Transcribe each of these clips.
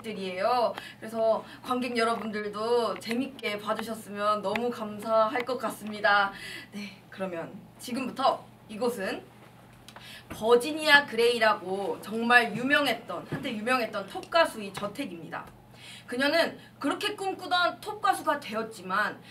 관객들이에요. 그래서 관객 여러분들도 재밌게 봐주셨으면 너무 감사할 것 같습니다. 네, 그러면 지금부터 이곳은 버지니아 그레이라고 정말 한때 유명했던 톱 가수의 저택입니다. 그녀는 그렇게 꿈꾸던 톱 가수가 되었지만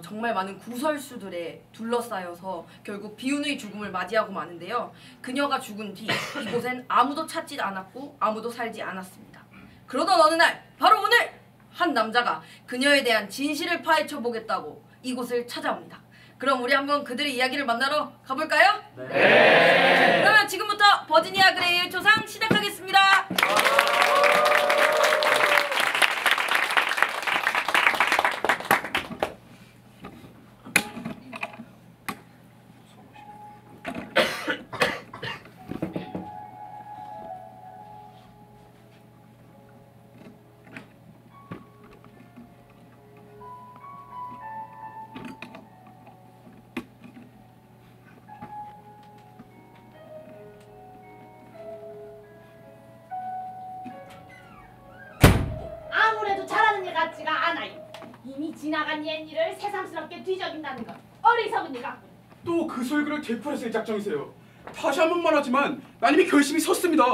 정말 많은 구설수들에 둘러싸여서 결국 비운의 죽음을 맞이하고 마는데요. 그녀가 죽은 뒤 이곳엔 아무도 찾지 않았고 아무도 살지 않았습니다. 그러던 어느 날, 바로 오늘 한 남자가 그녀에 대한 진실을 파헤쳐 보겠다고 이곳을 찾아옵니다. 그럼 우리 한번 그들의 이야기를 만나러 가볼까요? 네. 그러면 지금부터 버지니아 그레이의 조상 시작하겠습니다. 아무래도 잘하는 일 같지가 않아요. 이미 지나간 옛 일을 새삼스럽게 뒤적인다는 건 어리석은 일 같군. 또 그 설교를 되풀이했을 작정이세요. 다시 한 번 말하지만 난 이미 결심이 섰습니다.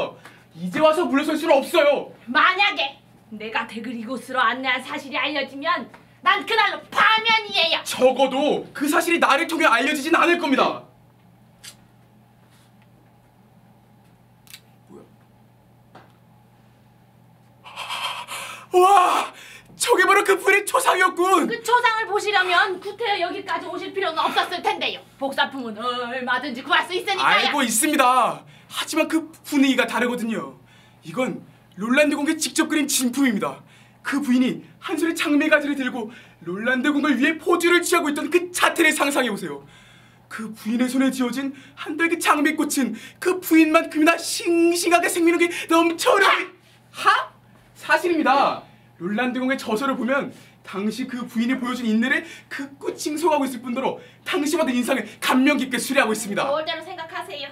이제 와서 물러설 수는 없어요. 만약에 내가 댁을 이곳으로 안내한 사실이 알려지면 난 그날로 파면이에요. 적어도 그 사실이 나를 통해 알려지진 않을 겁니다. 뭐야? 와! 저게 바로 그 불의 초상이었군! 그 초상을 보시려면 구태여 여기까지 오실 필요는 없었을 텐데요. 복사품은 얼마든지 구할 수 있으니까요. 알고 있습니다. 하지만 그 분위기가 다르거든요. 이건 롤란드 공이 직접 그린 진품입니다. 그 부인이 한 손에 장미가지를 들고 롤란드 공을 위해 포즈를 취하고 있던 그 자태를 상상해보세요. 그 부인의 손에 쥐어진 한 달의 장미꽃은 그 부인만큼이나 싱싱하게 생명력이 넘쳐흐르... 하? 사실입니다. 롤란드 공의 저서를 보면 당시 그 부인이 보여준 인내를 그 꽃 칭송하고 있을 뿐더러 당시 받은 인상을 감명 깊게 수려하고 있습니다. 좋을대로 생각하세요.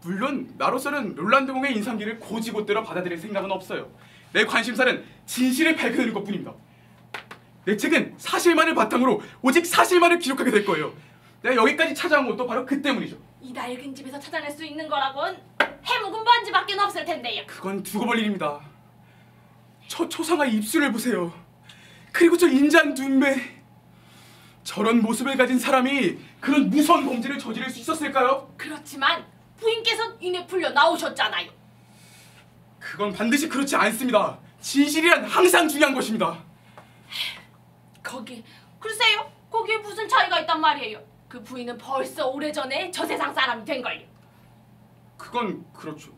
물론 나로서는 롤란드 공의 인상기를 고지고대로 받아들일 생각은 없어요. 내 관심사는 진실을 밝혀내는 것뿐입니다. 내 책은 사실만을 바탕으로 오직 사실만을 기록하게 될 거예요. 내가 여기까지 찾아온 것도 바로 그 때문이죠. 이 낡은 집에서 찾아낼 수 있는 거라곤 해묵은 번지밖에 없을 텐데요. 그건 두고 볼 일입니다. 저 초상화의 입술을 보세요. 그리고 저 인자한 눈매. 저런 모습을 가진 사람이 그런 무서운 범죄를 저지를 수 있었을까요? 그렇지만 부인께서 이내 풀려 나오셨잖아요. 그건 반드시 그렇지 않습니다. 진실이란 항상 중요한 것입니다. 글쎄요. 거기에 무슨 차이가 있단 말이에요. 그 부인은 벌써 오래전에 저 세상 사람이 된걸요. 그건 그렇죠.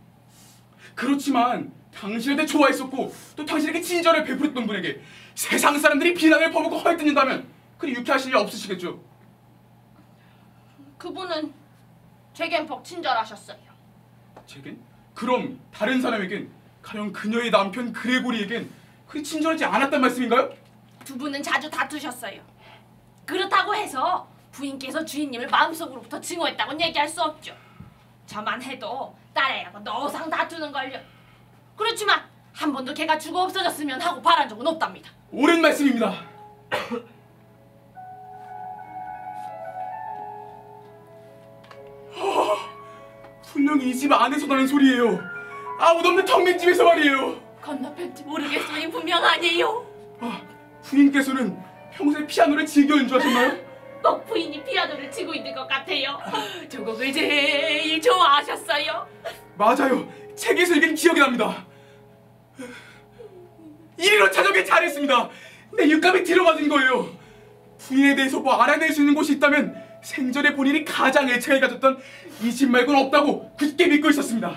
그렇지만 당신한테 좋아했었고 또 당신에게 친절을 베풀었던 분에게 세상 사람들이 비난을 퍼붓고 헐뜯는다면 그리 유쾌하실 리 없으시겠죠. 그분은 제겐 퍽 친절하셨어요. 제겐? 그럼 다른 사람에겐, 가령 그녀의 남편 그레고리에겐 그리 친절하지 않았단 말씀인가요? 두 분은 자주 다투셨어요. 그렇다고 해서 부인께서 주인님을 마음속으로부터 증오했다고는 얘기할 수 없죠. 저만 해도 딸애하고 너상 다투는걸요. 그렇지만 한 번도 걔가 죽어 없어졌으면 하고 바란 적은 없답니다. 옳은 말씀입니다. 분명히 이 집 안에서 나는 소리예요. 아무도 없는 텅 빈 집에서 말이에요. 건너편지 모르겠으니 분명 아니에요. 부인께서는 평소에 피아노를 즐겨 연주하셨나요? 꼭 부인이 피아노를 치고 있는 것 같아요. 저 곡을 제일 좋아하셨어요. 맞아요. 책에서 읽은 기억이 납니다. 이리로 찾아오길 잘했습니다. 내 육감이 들어맞은 거예요. 부인에 대해서 뭐 알아낼 수 있는 곳이 있다면 생전에 본인이 가장 애착을 가졌던 이 집 말고는 없다고 굳게 믿고 있었습니다.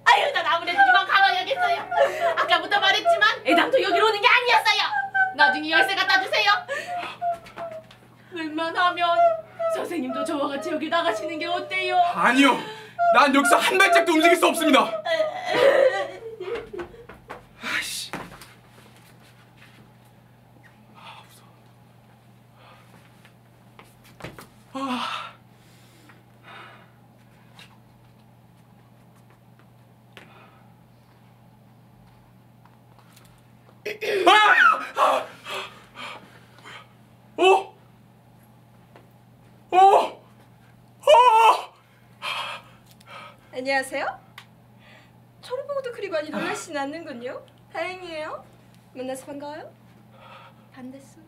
아유, 난 아무래도 이만 가봐야겠어요. 아까부터 말했지만 애당도 여기로 오는 게 아니었어요. 나중에 열쇠 갖다 주세요. 웬만하면 선생님도 저와 같이 여기 나가시는 게 어때요? 아니요. 난 여기서 한 발짝도 움직일 수 없습니다. 아이씨. 무서워. 어? 어? 어? 안녕하세요. 저를 보고도 그리 많이 놀라시진 않는군요. 다행이에요. 만나서 반가워요. 반대수.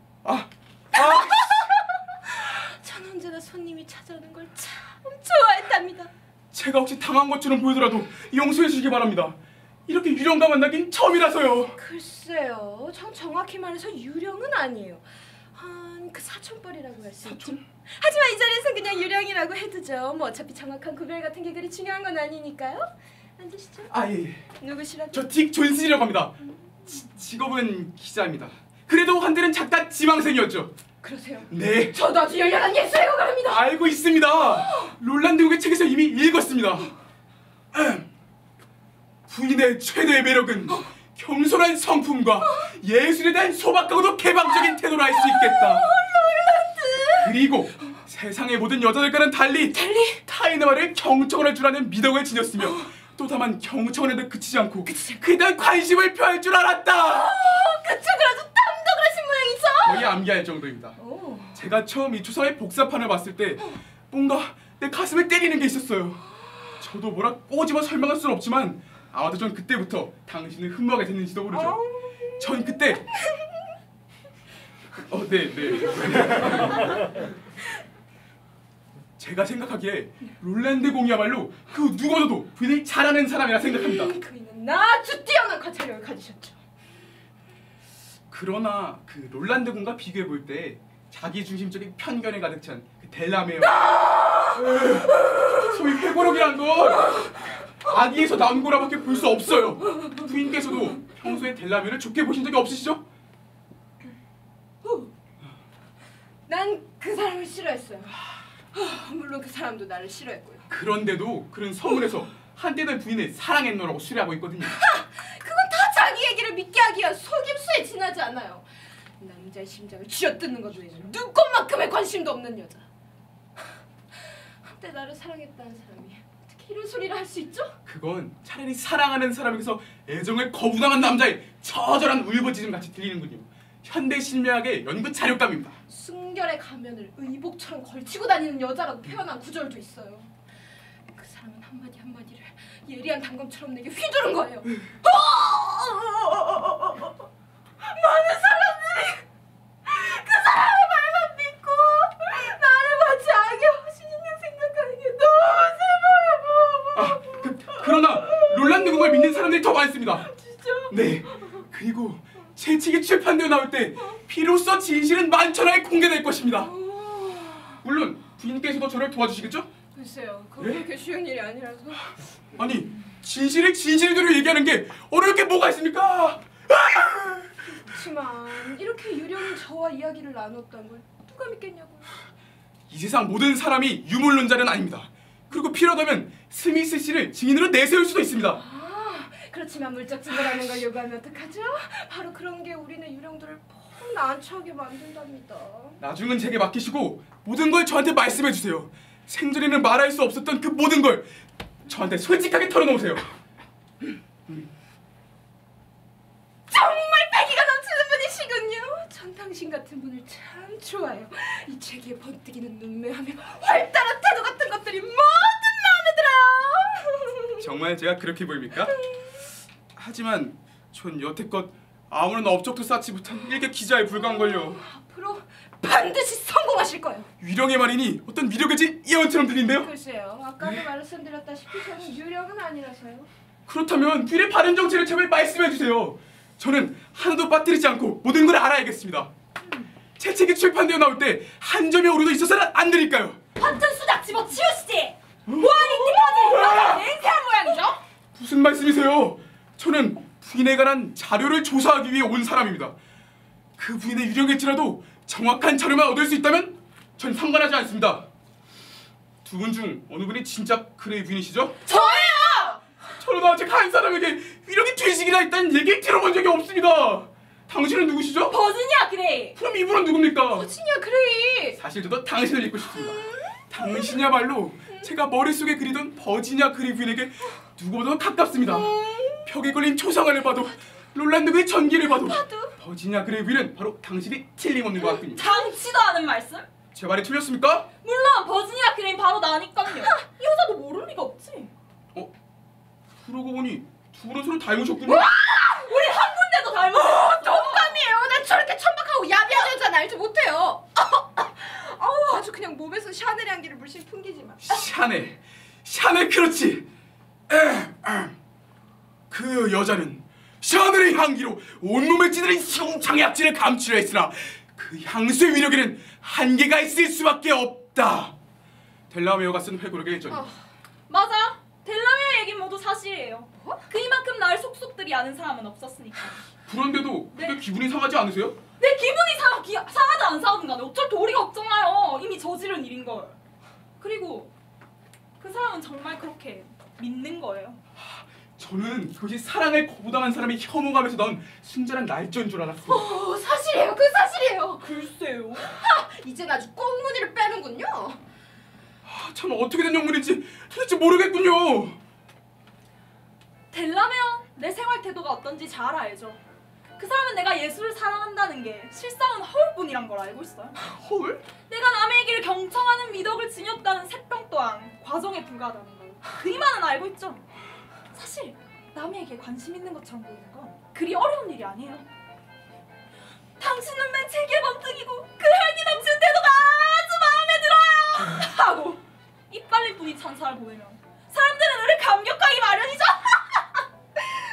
전 언제나 손님이 찾아오는 걸 참 좋아했답니다. 제가 혹시 당한 것처럼 보이더라도 용서해 주시기 바랍니다. 이렇게 유령과 만나긴 처음이라서요. 글쎄요, 정확히 말해서 유령은 아니에요. 그 사촌뻘이라고 할 수 있죠. 하지만 이 자리에서 그냥 유령이라고 해두죠. 뭐 어차피 정확한 구별 같은 게 그리 중요한 건 아니니까요. 앉으시죠. 예. 누구시라고? 저 딕 존슨이라고 합니다. 직업은 기자입니다. 그래도 한때는 작가 지망생이었죠. 그러세요? 네. 저도 아주 열렬한 예술의 고갈입니다. 알고 있습니다. 롤란드 공의 책에서 이미 읽었습니다. 부인의 최대의 매력은 겸손한 성품과 예술에 대한 소박하고도 개방적인 태도로 알 수 있겠다. 롤란드! 그리고 세상의 모든 여자들과는 달리 타인의 말을 경청을 할 줄 아는 미덕을 지녔으며 또 다만 경청에도 그치지 않고 그에 대한 관심을 표할 줄 알았다. 그쪽으로 아주 탐독을 하신 모양이죠? 거의 암기할 정도입니다. 제가 처음 이 초상의 복사판을 봤을 때 뭔가 내 가슴을 때리는 게 있었어요. 저도 뭐라 꼬집어 설명할 수는 없지만 아마도 전 그때부터 당신을 흠모하게 됐는지도 모르죠. 전 그때 네. 제가 생각하기에 롤란드 공이야말로 그 누구보다도 부인을 잘하는 사람이라 생각합니다. 그이는 아주 뛰어난 관찰력을 가지셨죠. 그러나 그 롤란드 공과 비교해 볼 때 자기 중심적인 편견에 가득 찬 그 델라메어 소위 회고록이란 건 아기에서 나온 거라밖에 볼 수 없어요. 부인께서도 평소에 델라메어를 좋게 보신 적이 없으시죠? 난 그 사람을 싫어했어요. 물론 그 사람도 나를 싫어했고요. 그런데도 그런 서문에서 한때 내 부인을 사랑했노라고 수리하고 있거든요. 그건 다 자기 얘기를 믿게 하기 위한 속임수에 지나지 않아요. 남자의 심장을 쥐어뜯는 것 외에는 눈꽃만큼의 관심도 없는 여자. 한때 나를 사랑했다는 사람이 어떻게 이런 소리를 할 수 있죠? 그건 차라리 사랑하는 사람에게서 애정을 거부당한 남자의 처절한 울부짖음 같이 들리는군요. 현대 심리학의 연구 자료감입니다. 순결의 가면을 의복처럼 걸치고 다니는 여자라고 표현한 구절도 있어요. 그 사람은 한마디 한마디를 예리한 단검처럼 내게 휘두른 거예요. 많은 사람들이 그 사람의 말만 믿고 나를 마치 악의 허신이냐 생각하는 게 너무 슬퍼요. 그러나 롤란드 공을 믿는 사람들이 더 많습니다. 진짜? 네. 그리고 제 책이 출판되어 나올 때 비로소 진실은 만천하에 공개될 것입니다. 물론 부인께서도 저를 도와주시겠죠? 글쎄요, 그건 그렇게 쉬운 일이 아니라서. 아니, 진실을 진실대로 얘기하는 게 어려울 게 뭐가 있습니까? 그렇지만 이렇게 유령이 저와 이야기를 나눴던 걸 누가 믿겠냐고요. 이 세상 모든 사람이 유물론자는 아닙니다. 그리고 필요하다면 스미스 씨를 증인으로 내세울 수도 있습니다. 그렇지만 물적 증거라는 걸 요구하면 어떡하죠? 바로 그런 게 우리네 유령들을 퍽 난처하게 만든답니다. 나중은 제게 맡기시고 모든 걸 저한테 말씀해 주세요. 생전에는 말할 수 없었던 그 모든 걸 저한테 솔직하게 털어놓으세요. 정말 패기가 넘치는 분이시군요. 전 당신 같은 분을 참 좋아해요. 이 책에 번뜩이는 눈매하며 활달한 태도 같은 것들이 모두 마음에 들어요. 정말 제가 그렇게 보입니까? 하지만 전 여태껏 아무런 업적도 쌓지 못한 일개 기자에 불과한걸요. 앞으로 반드시 성공하실 거예요. 위령의 말이니 어떤 위력의 진 예언처럼 들린대요. 글쎄요, 아까도 말씀드렸다시피 저는 유령은 아니라서요. 그렇다면 부인의 바른 정체를 제발 말씀해 주세요. 저는 하나도 빠뜨리지 않고 모든 걸 알아야겠습니다. 제 책이 출판되어 나올 때 한 점의 오류도 있어서는 안 되니까요. 버튼 수작 집어치우시지! 뭐하니 띠퍼지! 너가 맹세한 모양이죠? 무슨 말씀이세요? 저는 부인에 관한 자료를 조사하기 위해 온 사람입니다. 그 부인의 유령일지라도 정확한 자료만 얻을 수 있다면 전 상관하지 않습니다. 두 분 중 어느 분이 진짜 그레이 부인이시죠? 저예요! 저는 아직 한 사람에게 위력이 뒤식이나 있다는 얘기 들어본 적이 없습니다. 당신은 누구시죠? 버즈니아 그레이! 그럼 이분은 누굽니까? 버지니아 그레이. 사실 저도 당신을 잊고 싶습니다. 당신이야말로 제가 머릿속에 그리던 버지니아 그레이 부인에게 누구보다 가깝습니다. 벽에 걸린 초상화를 봐도 롤란드의 전기를 봐도 버지니아 그레이 부인은 바로 당신이 틀림없는 것 같군요. 당치도 않은 말씀? 제 말이 틀렸습니까? 물론 버지니아 그레인 바로 나니까요. 이 여자도 모를 리가 없지. 그러고 보니 두 분은 서로 닮으셨군요. 우리 한 군데도 닮았어. 동감이에요. 난 저렇게 천박하고 야비한 여자는 알지 못해요. 아우 아주 그냥 몸에서 샤넬 향기를 물씬 풍기지만. 샤넬 그렇지. 그 여자는 샤넬의 향기로 온몸에 찌드는 형창약질을 감추려 했으나 그 향수의 위력에는 한계가 있을 수밖에 없다. 델라메어가 쓴 회고록에 있잖아. 맞아. 델라메어 얘긴 모두 사실이에요. 그이만큼 날 속속들이 아는 사람은 없었으니까. 그런데도 네. 그게 기분이 상하지 않으세요? 내 기분이 상하든 안 상하든 간에 어쩔 도리가 없잖아요. 이미 저지른 일인걸. 그리고 그 사람은 정말 그렇게 믿는 거예요. 저는 그것이 사랑을 거부당한 사람의 혐오감에서 나온 순전한 날조인 줄 알았어요. 사실이에요. 그 사실이에요. 글쎄요. 이젠 아주 꽁무니를 빼는군요. 참 어떻게 된 영문인지 도대체 모르겠군요. 델라메어 내 생활 태도가 어떤지 잘 알죠. 그 사람은 내가 예술을 사랑한다는 게 실상은 허울뿐이란 걸 알고 있어요. 헐? 내가 남의 얘기를 경청하는 미덕을 지녔다는 색병 또한 과정에 불과하다는 걸 그이만은 알고 있죠. 사실 남의 얘기에 관심 있는 것처럼 보이는 건 그리 어려운 일이 아니에요. 당신은 맨 체계번뜩이고 그 헬기 넘치는 태도가 아주 마음에 들어요! 하고 이빨린 분이 찬사를 보내면 사람들은 우리 감격하기 마련이죠.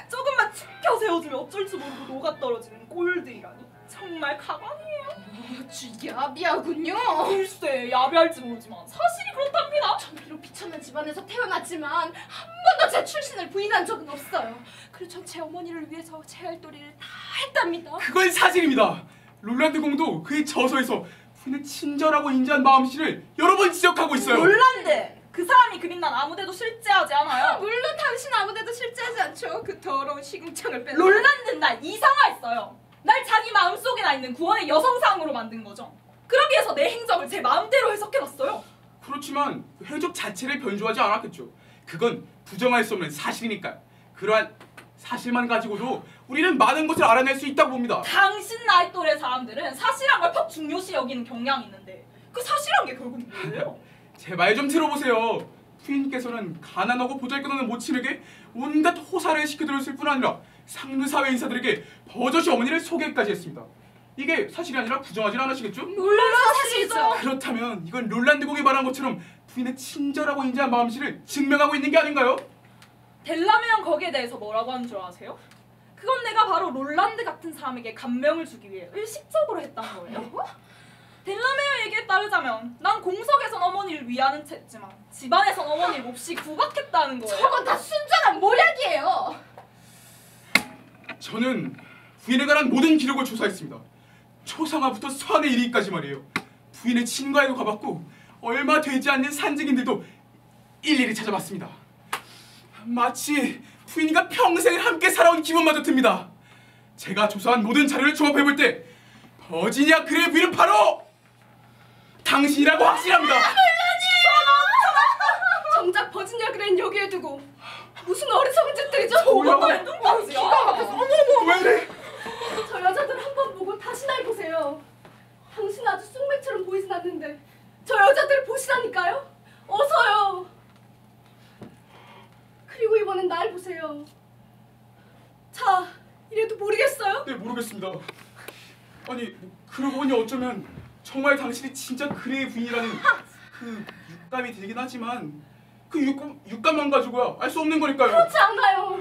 조금만 축혀 세워주면 어쩔 줄 모르고 녹아떨어지는 꼴들이라니 정말 가관이에요. 아주 야비하군요. 글쎄 야비할지 모르지만 사실이 그렇답니다. 전 비록 비천한 집안에서 태어났지만 한 번도 제 출신을 부인한 적은 없어요. 그리고 전 제 어머니를 위해서 제 할 도리를 다 했답니다. 그건 사실입니다. 롤란드 공도 그의 저서에서 부인의 친절하고 인자한 마음씨를 여러 번 지적하고 있어요. 롤란드! 그 사람이 그린 난 아무데도 실제하지 않아요. 물론 당신 아무데도 실제하지 않죠. 그 더러운 시궁창을 빼는. 롤란드는 날 이상화했어요. 날 자기 마음속에나 있는 구원의 여성상으로 만든 거죠. 그러기 위해서 내 행적을 제 마음대로 해석해놨어요. 그렇지만 행적 자체를 변조하지 않았겠죠. 그건 부정할 수 없는 사실이니까요. 그러한 사실만 가지고도 우리는 많은 것을 알아낼 수 있다고 봅니다. 당신 나이 또래 사람들은 사실한 걸 퍽 중요시 여기는 경향이 있는데 그 사실한 게 결국 뭐예요? 제 말 좀 들어보세요. 부인께서는 가난하고 보잘것없는 모친에게 온갖 호사를 시켜드렸을 뿐 아니라 상류사회 인사들에게 버젓이 어머니를 소개까지 했습니다. 이게 사실이 아니라 부정하진 않으시겠죠? 물론 사실이죠. 그렇다면 이건 롤란드 공이 말한 것처럼 부인의 친절하고 인자한 마음씨를 증명하고 있는 게 아닌가요? 델라메언 거기에 대해서 뭐라고 하는 줄 아세요? 그건 내가 바로 롤란드 같은 사람에게 감명을 주기 위해 의식적으로 했다는 거예요. 델라메어 얘기에 따르자면 난 공석에선 어머니를 위하는 채 했지만 집안에선 어머니를 몹시 구박했다는 거예요. 저건 다 순전한 모략이에요. 저는 부인에 관한 모든 기록을 조사했습니다. 초상화부터 서한에 이르기까지 말이에요. 부인의 친가에도 가봤고 얼마 되지 않는 산증인들도 일일이 찾아봤습니다. 마치 부인과 평생을 함께 살아온 기분마저 듭니다. 제가 조사한 모든 자료를 종합해볼 때 버지니아 그레이 부인은 바로 당신이라고 확신합니다. 정작 버지니아 그레이는 여기에 두고 무슨 어리석은 짓들이죠? 뭐야? 뚱뚱지야. 기가 막혀서 어머머. 왜 그래? 저 여자들 한 번 보고 다시 날 보세요. 당신 아주 쑥맥처럼 보이진 않는데 저 여자들을 보시라니까요. 어서요. 그리고 이번엔 날 보세요. 자, 이래도 모르겠어요? 네, 모르겠습니다. 아니, 그러고 보니 어쩌면 정말 당신이 진짜 그레이 부인이라는 그 육감이 들긴 하지만 그 육감만 가지고야 알 수 없는 거니까요. 그렇지 않아요.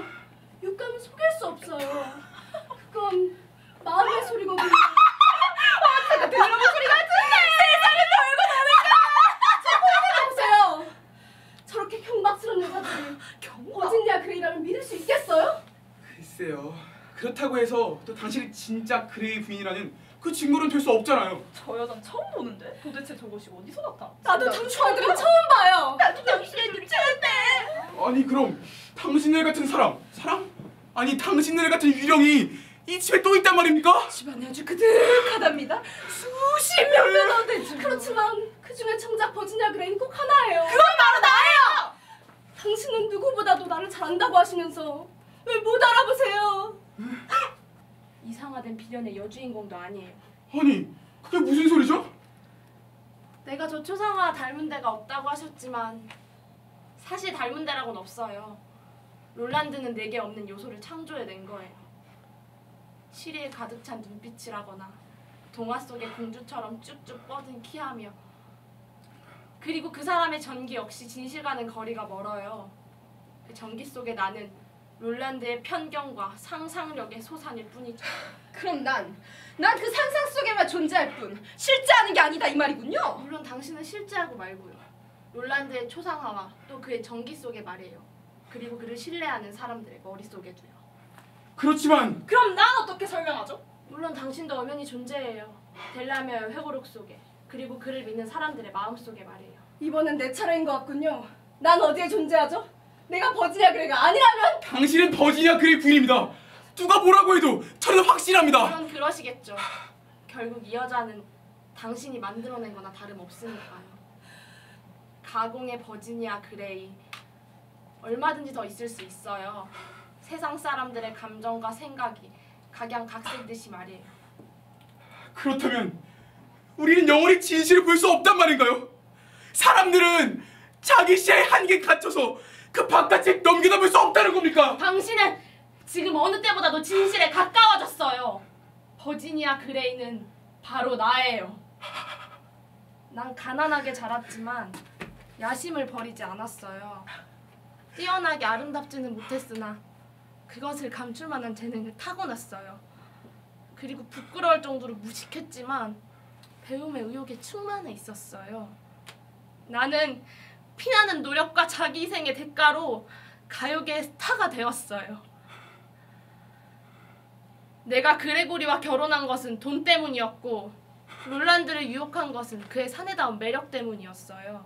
육감은 속일 수 없어요. 그건 마음의 소리거든요. 제가 들어본 소리 같은데. 세상을 걸고 나니까. 보세요. 저렇게 경박스러운 여자들이 버지니아 그레이라면 믿을 수 있겠어요? 글쎄요. 그렇다고 해서 또 당신이 진짜 그레이 부인이라는 그 증거는 될 수 없잖아요. 저 여잔 처음 보는데 도대체 저것이 어디서 나타났어? 나도 당신들은 처음 봐요. 나도 당신의 눈치인데. 아니 그럼 당신네 같은 사람? 아니 당신네 같은 유령이 이 집에 또 있단 말입니까? 집안이 아주 그득하답니다. 수십 명이나 되죠. 그렇지만 그 중에 정작 버지니아 그레이는 꼭 하나예요. 그건 바로 나예요! 당신은 누구보다도 나를 잘 안다고 하시면서 왜 못 알아보세요? 이상화된 비련의 여주인공도 아니에요. 아니, 그게 무슨 소리죠? 내가 저 초상화 닮은 데가 없다고 하셨지만 사실 닮은 데라고는 없어요. 롤란드는 내게 없는 요소를 창조해낸 거예요. 시리에 가득 찬 눈빛이라거나 동화 속의 공주처럼 쭉쭉 뻗은 키하며 그리고 그 사람의 전기 역시 진실과는 거리가 멀어요. 그 전기 속에 나는 롤란드의 편견과 상상력의 소산일 뿐이죠. 그럼 난 그 상상 속에만 존재할 뿐 실제하는 게 아니다 이 말이군요. 물론 당신은 실제하고 말고요. 롤란드의 초상화와 또 그의 전기 속의 말이에요. 그리고 그를 신뢰하는 사람들의 머릿속에도요. 그렇지만 그럼 난 어떻게 설명하죠? 물론 당신도 엄연히 존재해요. 델라메어의 회고록 속에 그리고 그를 믿는 사람들의 마음속에 말이에요. 이번엔 내 차례인 것 같군요. 난 어디에 존재하죠? 내가 버지니아 그레이가 아니라면? 당신은 버지니아 그레이 부인입니다. 누가 뭐라고 해도 저는 확실합니다. 물론 그러시겠죠. 결국 이 여자는 당신이 만들어낸 거나 다름없으니까요. 가공의 버지니아 그레이 얼마든지 더 있을 수 있어요. 세상 사람들의 감정과 생각이 각양각색듯이 말이에요. 그렇다면 우리는 영원히 진실을 볼 수 없단 말인가요? 사람들은 자기 시야의 한계에 갇혀서 그 바깥을 넘겨다볼 수 없다는 겁니까? 당신은 지금 어느 때보다도 진실에 가까워졌어요. 버지니아 그레이는 바로 나예요. 난 가난하게 자랐지만 야심을 버리지 않았어요. 뛰어나게 아름답지는 못했으나 그것을 감출 만한 재능을 타고났어요. 그리고 부끄러울 정도로 무식했지만 배움의 의욕에 충만해 있었어요. 나는 피나는 노력과 자기희생의 대가로 가요계의 스타가 되었어요. 내가 그레고리와 결혼한 것은 돈 때문이었고 롤란드를 유혹한 것은 그의 사내다운 매력 때문이었어요.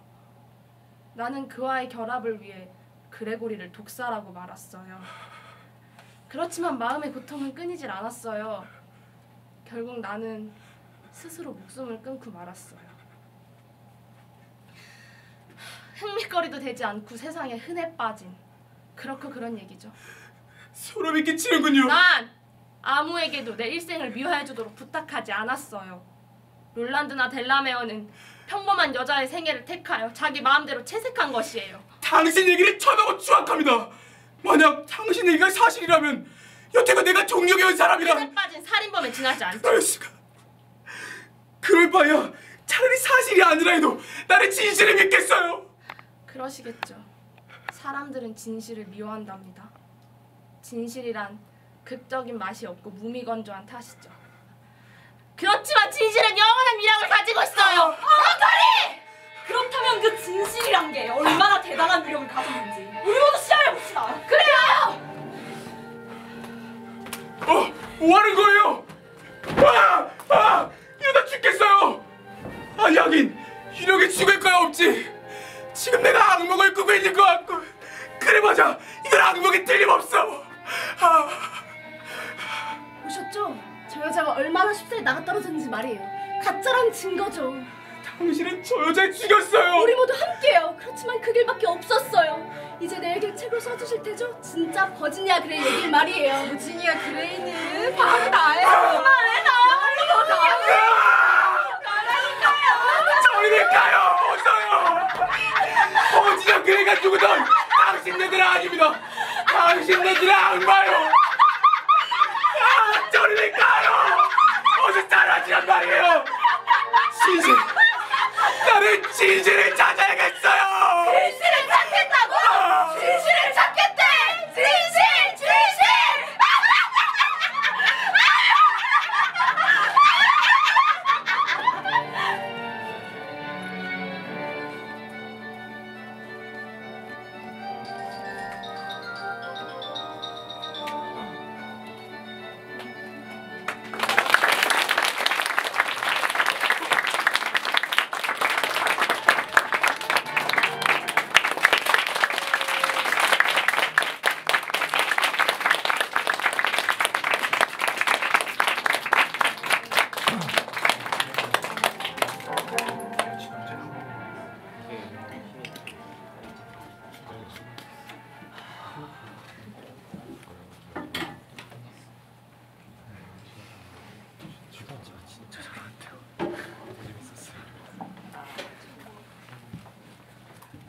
나는 그와의 결합을 위해 그레고리를 독사라고 말았어요. 그렇지만 마음의 고통은 끊이질 않았어요. 결국 나는 스스로 목숨을 끊고 말았어요. 흥미거리도 되지 않고 세상에 흔해 빠진 그렇고 그런 얘기죠. 소름이 끼치는군요. 난 아무에게도 내 일생을 미화해주도록 부탁하지 않았어요. 롤란드나 델라메어는 평범한 여자의 생애를 택하여 자기 마음대로 채색한 것이에요. 당신 얘기를 천하고 추악합니다. 만약 당신 얘기가 사실이라면 여태껏 내가 존경해온 사람이랑 흔해 빠진 살인범에 지나지 않죠. 그럴 수가. 그럴 바에야 차라리 사실이 아니라 해도 나는 진실을 믿겠어요. 그러시겠죠. 사람들은 진실을 미워한답니다. 진실이란 극적인 맛이 없고 무미건조한 탓이죠. 그렇지만 진실은 영원한 미학을 가지고 있어요. 엉터리! 그렇다면 그 진실이란 게 얼마나 대단한 위력을 가졌는지 우리 모두 시험해봅시다. 그래요! 뭐 하는 거예요? 이러다 죽겠어요. 아니 하긴 유력이 죽을 거야 없지. 지금 내가 악몽을 꾸고 있는 것 같고. 그래 맞아, 이건 악몽이 틀림없어. 보셨죠? 저 여자가 얼마나 쉽사리 나가떨어졌는지 말이에요. 가짜란 증거죠. 당신은 저 여자를 죽였어요. 우리 모두 함께요. 그렇지만 그 길밖에 없었어요. 이제 내게 책을 써주실 테죠? 진짜 버지니아 그레이 얘길 말이에요. 버지니아 그레이는 바로 나예요. 정말 나야말로 저리 가요. 어서요. 버지니아 그레이가 누구든 당신네들은 아닙니다. 당신네들은 악마요. 저리 가요. 어서 따라하시란 말이에요. 진실, 나는 진실을 찾아야겠어요. 진실을 찾겠다고? 진실을 찾겠대! 진실! 진실!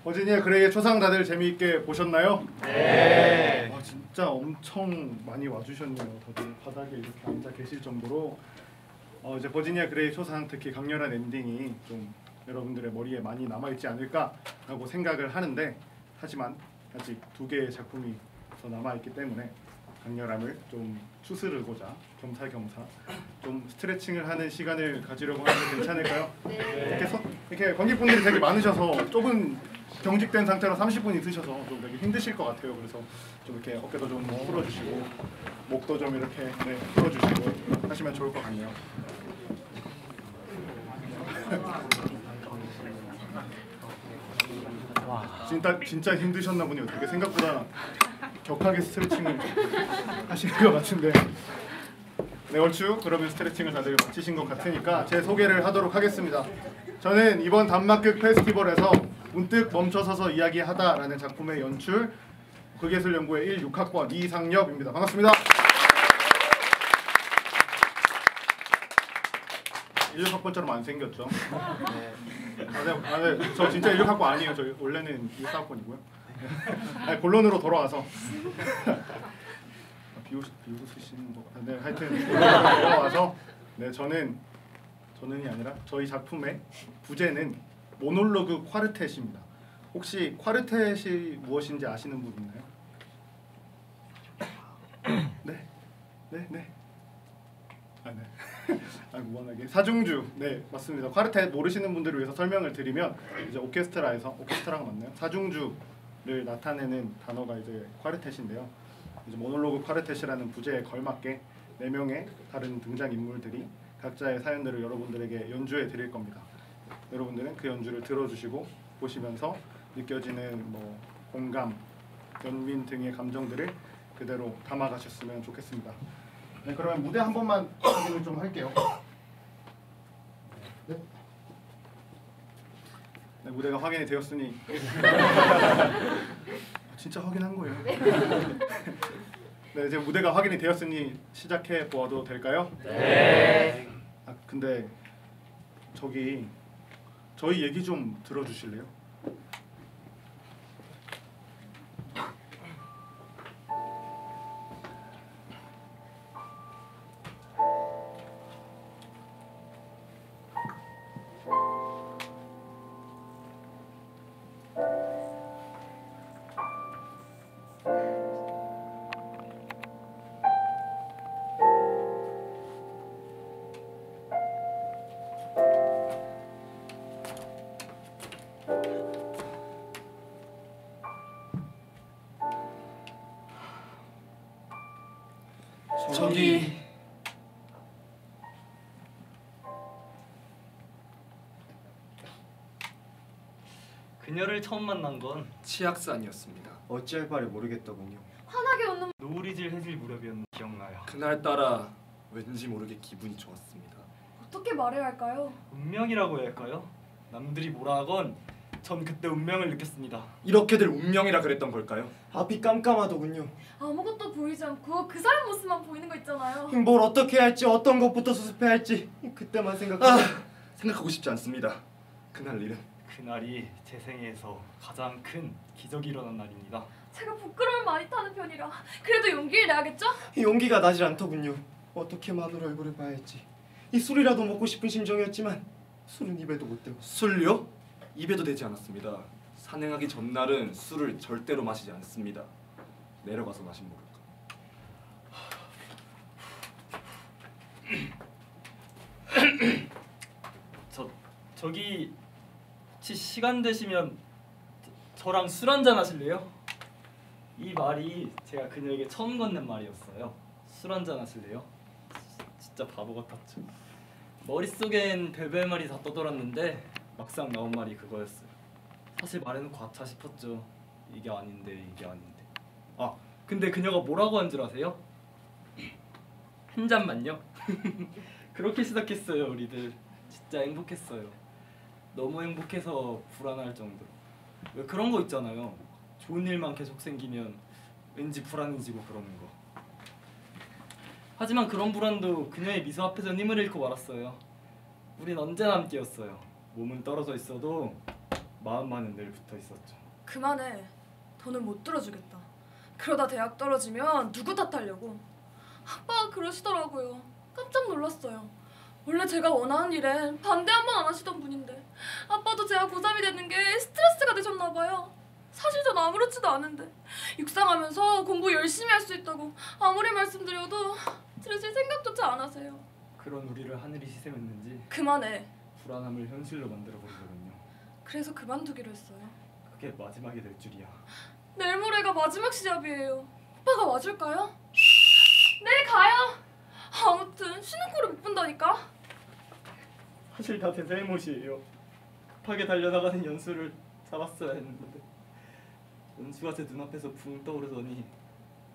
버지니아 그레이의 초상 다들 재미있게 보셨나요? 네. 아, 진짜 엄청 많이 와주셨네요. 다들 바닥에 이렇게 앉아 계실 정도로 이제 버지니아 그레이 초상 특히 강렬한 엔딩이 좀 여러분들의 머리에 많이 남아있지 않을까라고 생각을 하는데 하지만 아직 2개의 작품이 더 남아있기 때문에 강렬함을 좀 추스르고자 겸사겸사 좀 스트레칭을 하는 시간을 가지려고 하면 괜찮을까요? 네. 이렇게 관객분들이 되게 많으셔서 좁은 경직된 상태로 30분 있으셔서 좀 되게 힘드실 것 같아요. 그래서 좀 이렇게 어깨도 좀 풀어주시고 목도 좀 이렇게 풀어주시고 하시면 좋을 것 같네요. 진짜 힘드셨나 보네요. 되게 생각보다 격하게 스트레칭을 하시는 것 같은데. 네, 얼추 그러면 스트레칭을 다들 마치신 것 같으니까 제 소개를 하도록 하겠습니다. 저는 이번 단막극 페스티벌에서 문득 멈춰서서 이야기하다라는 작품의 연출 극예술연구회 16학번 이상엽입니다. 반갑습니다. 16학번처럼 안 생겼죠? 네. 저 진짜 16학번 아니에요. 저 원래는 14학번이고요. 아니, 본론으로 돌아와서 비웃으시는 거. 네, 하여튼 본론으로 돌아와서 네, 저는이 아니라 저희 작품의 부제는 모놀로그 콰르텟입니다. 혹시 콰르텟이 무엇인지 아시는 분 있나요? 네. 무한하게 사중주. 네, 맞습니다. 콰르텟 모르시는 분들을 위해서 설명을 드리면 이제 오케스트라가 맞나요? 사중주를 나타내는 단어가 이제 콰르텟인데요. 이제 모놀로그 콰르텟이라는 부제에 걸맞게 4명의 다른 등장 인물들이 각자의 사연들을 여러분들에게 연주해 드릴 겁니다. 여러분들은 그 연주를 들어주시고 보시면서 느껴지는 공감, 연민 등의 감정들을 그대로 담아가셨으면 좋겠습니다. 네, 그러면 무대 한 번만 확인을 좀 할게요. 네, 무대가 확인이 되었으니 진짜 확인한 거예요. 네, 이제 무대가 확인이 되었으니 시작해 보아도 될까요? 네. 근데 저희 얘기 좀 들어주실래요? 저기 그녀를 처음 만난 건 치악산이었습니다. 어찌할 바를 모르겠더군요. 환하게 웃는 노을이질 해질 무렵이었는데 기억나요. 그날따라 왠지 모르게 기분이 좋았습니다. 어떻게 말해야 할까요? 운명이라고 해야 할까요? 남들이 뭐라 하건 전 그때 운명을 느꼈습니다. 이렇게들 운명이라 그랬던 걸까요? 앞이 깜깜하더군요. 아무것도 보이지 않고 그 사람 모습만 보이는 거 있잖아요. 뭘 어떻게 해야 할지 어떤 것부터 수습해야 할지 그때만 생각하고 싶지 않습니다. 그날 일은 그날이 제 생애에서 가장 큰 기적이 일어난 날입니다. 제가 부끄러움을 많이 타는 편이라 그래도 용기를 내야겠죠? 용기가 나질 않더군요. 어떻게 마누라 얼굴을 봐야 할지. 이 술이라도 먹고 싶은 심정이었지만 술은 입에도 못 대고. 술요? 입에도 대지 않았습니다. 산행하기 전날은 술을 절대로 마시지 않습니다. 내려가서 마시면 모를까. 저기 혹시 시간 되시면 저랑 술 한잔 하실래요? 이 말이 제가 그녀에게 처음 건넨 말이었어요. 술 한잔 하실래요? 진짜 바보 같았죠. 머릿속엔 별별 말이 다 떠돌았는데 막상 나온 말이 그거였어요. 사실 말해놓고 아차 싶었죠. 이게 아닌데. 근데 그녀가 뭐라고 한 줄 아세요? 한 잔만요? 그렇게 시작했어요. 우리들 진짜 행복했어요. 너무 행복해서 불안할 정도로. 왜 그런 거 있잖아요. 좋은 일만 계속 생기면 왠지 불안해지고 그러는 거. 하지만 그런 불안도 그녀의 미소 앞에서 힘을 잃고 말았어요. 우린 언제나 함께였어요. 몸은 떨어져 있어도 마음만은 늘 붙어 있었죠. 그만해. 더는 못 들어주겠다. 그러다 대학 떨어지면 누구 탓하려고. 아빠가 그러시더라고요. 깜짝 놀랐어요. 원래 제가 원하는 일엔 반대 한 번 안 하시던 분인데 아빠도 제가 고3이 되는 게 스트레스가 되셨나 봐요. 사실 전 아무렇지도 않은데 육상하면서 공부 열심히 할 수 있다고 아무리 말씀드려도 들으실 생각조차 안 하세요. 그런 우리를 하늘이 희생했는지 그만해. 불안함을 현실로 만들어버리거든요. 그래서 그만두기로 했어요. 그게 마지막이 될 줄이야. 내일 모레가 마지막 시합이에요. 오빠가 와줄까요? 내일 가요. 아무튼 쉬는 꼴을 못 본다니까. 사실 다 제 잘못이에요. 급하게 달려나가는 연수를 잡았어야 했는데 연수가 제 눈앞에서 붕 떠오르더니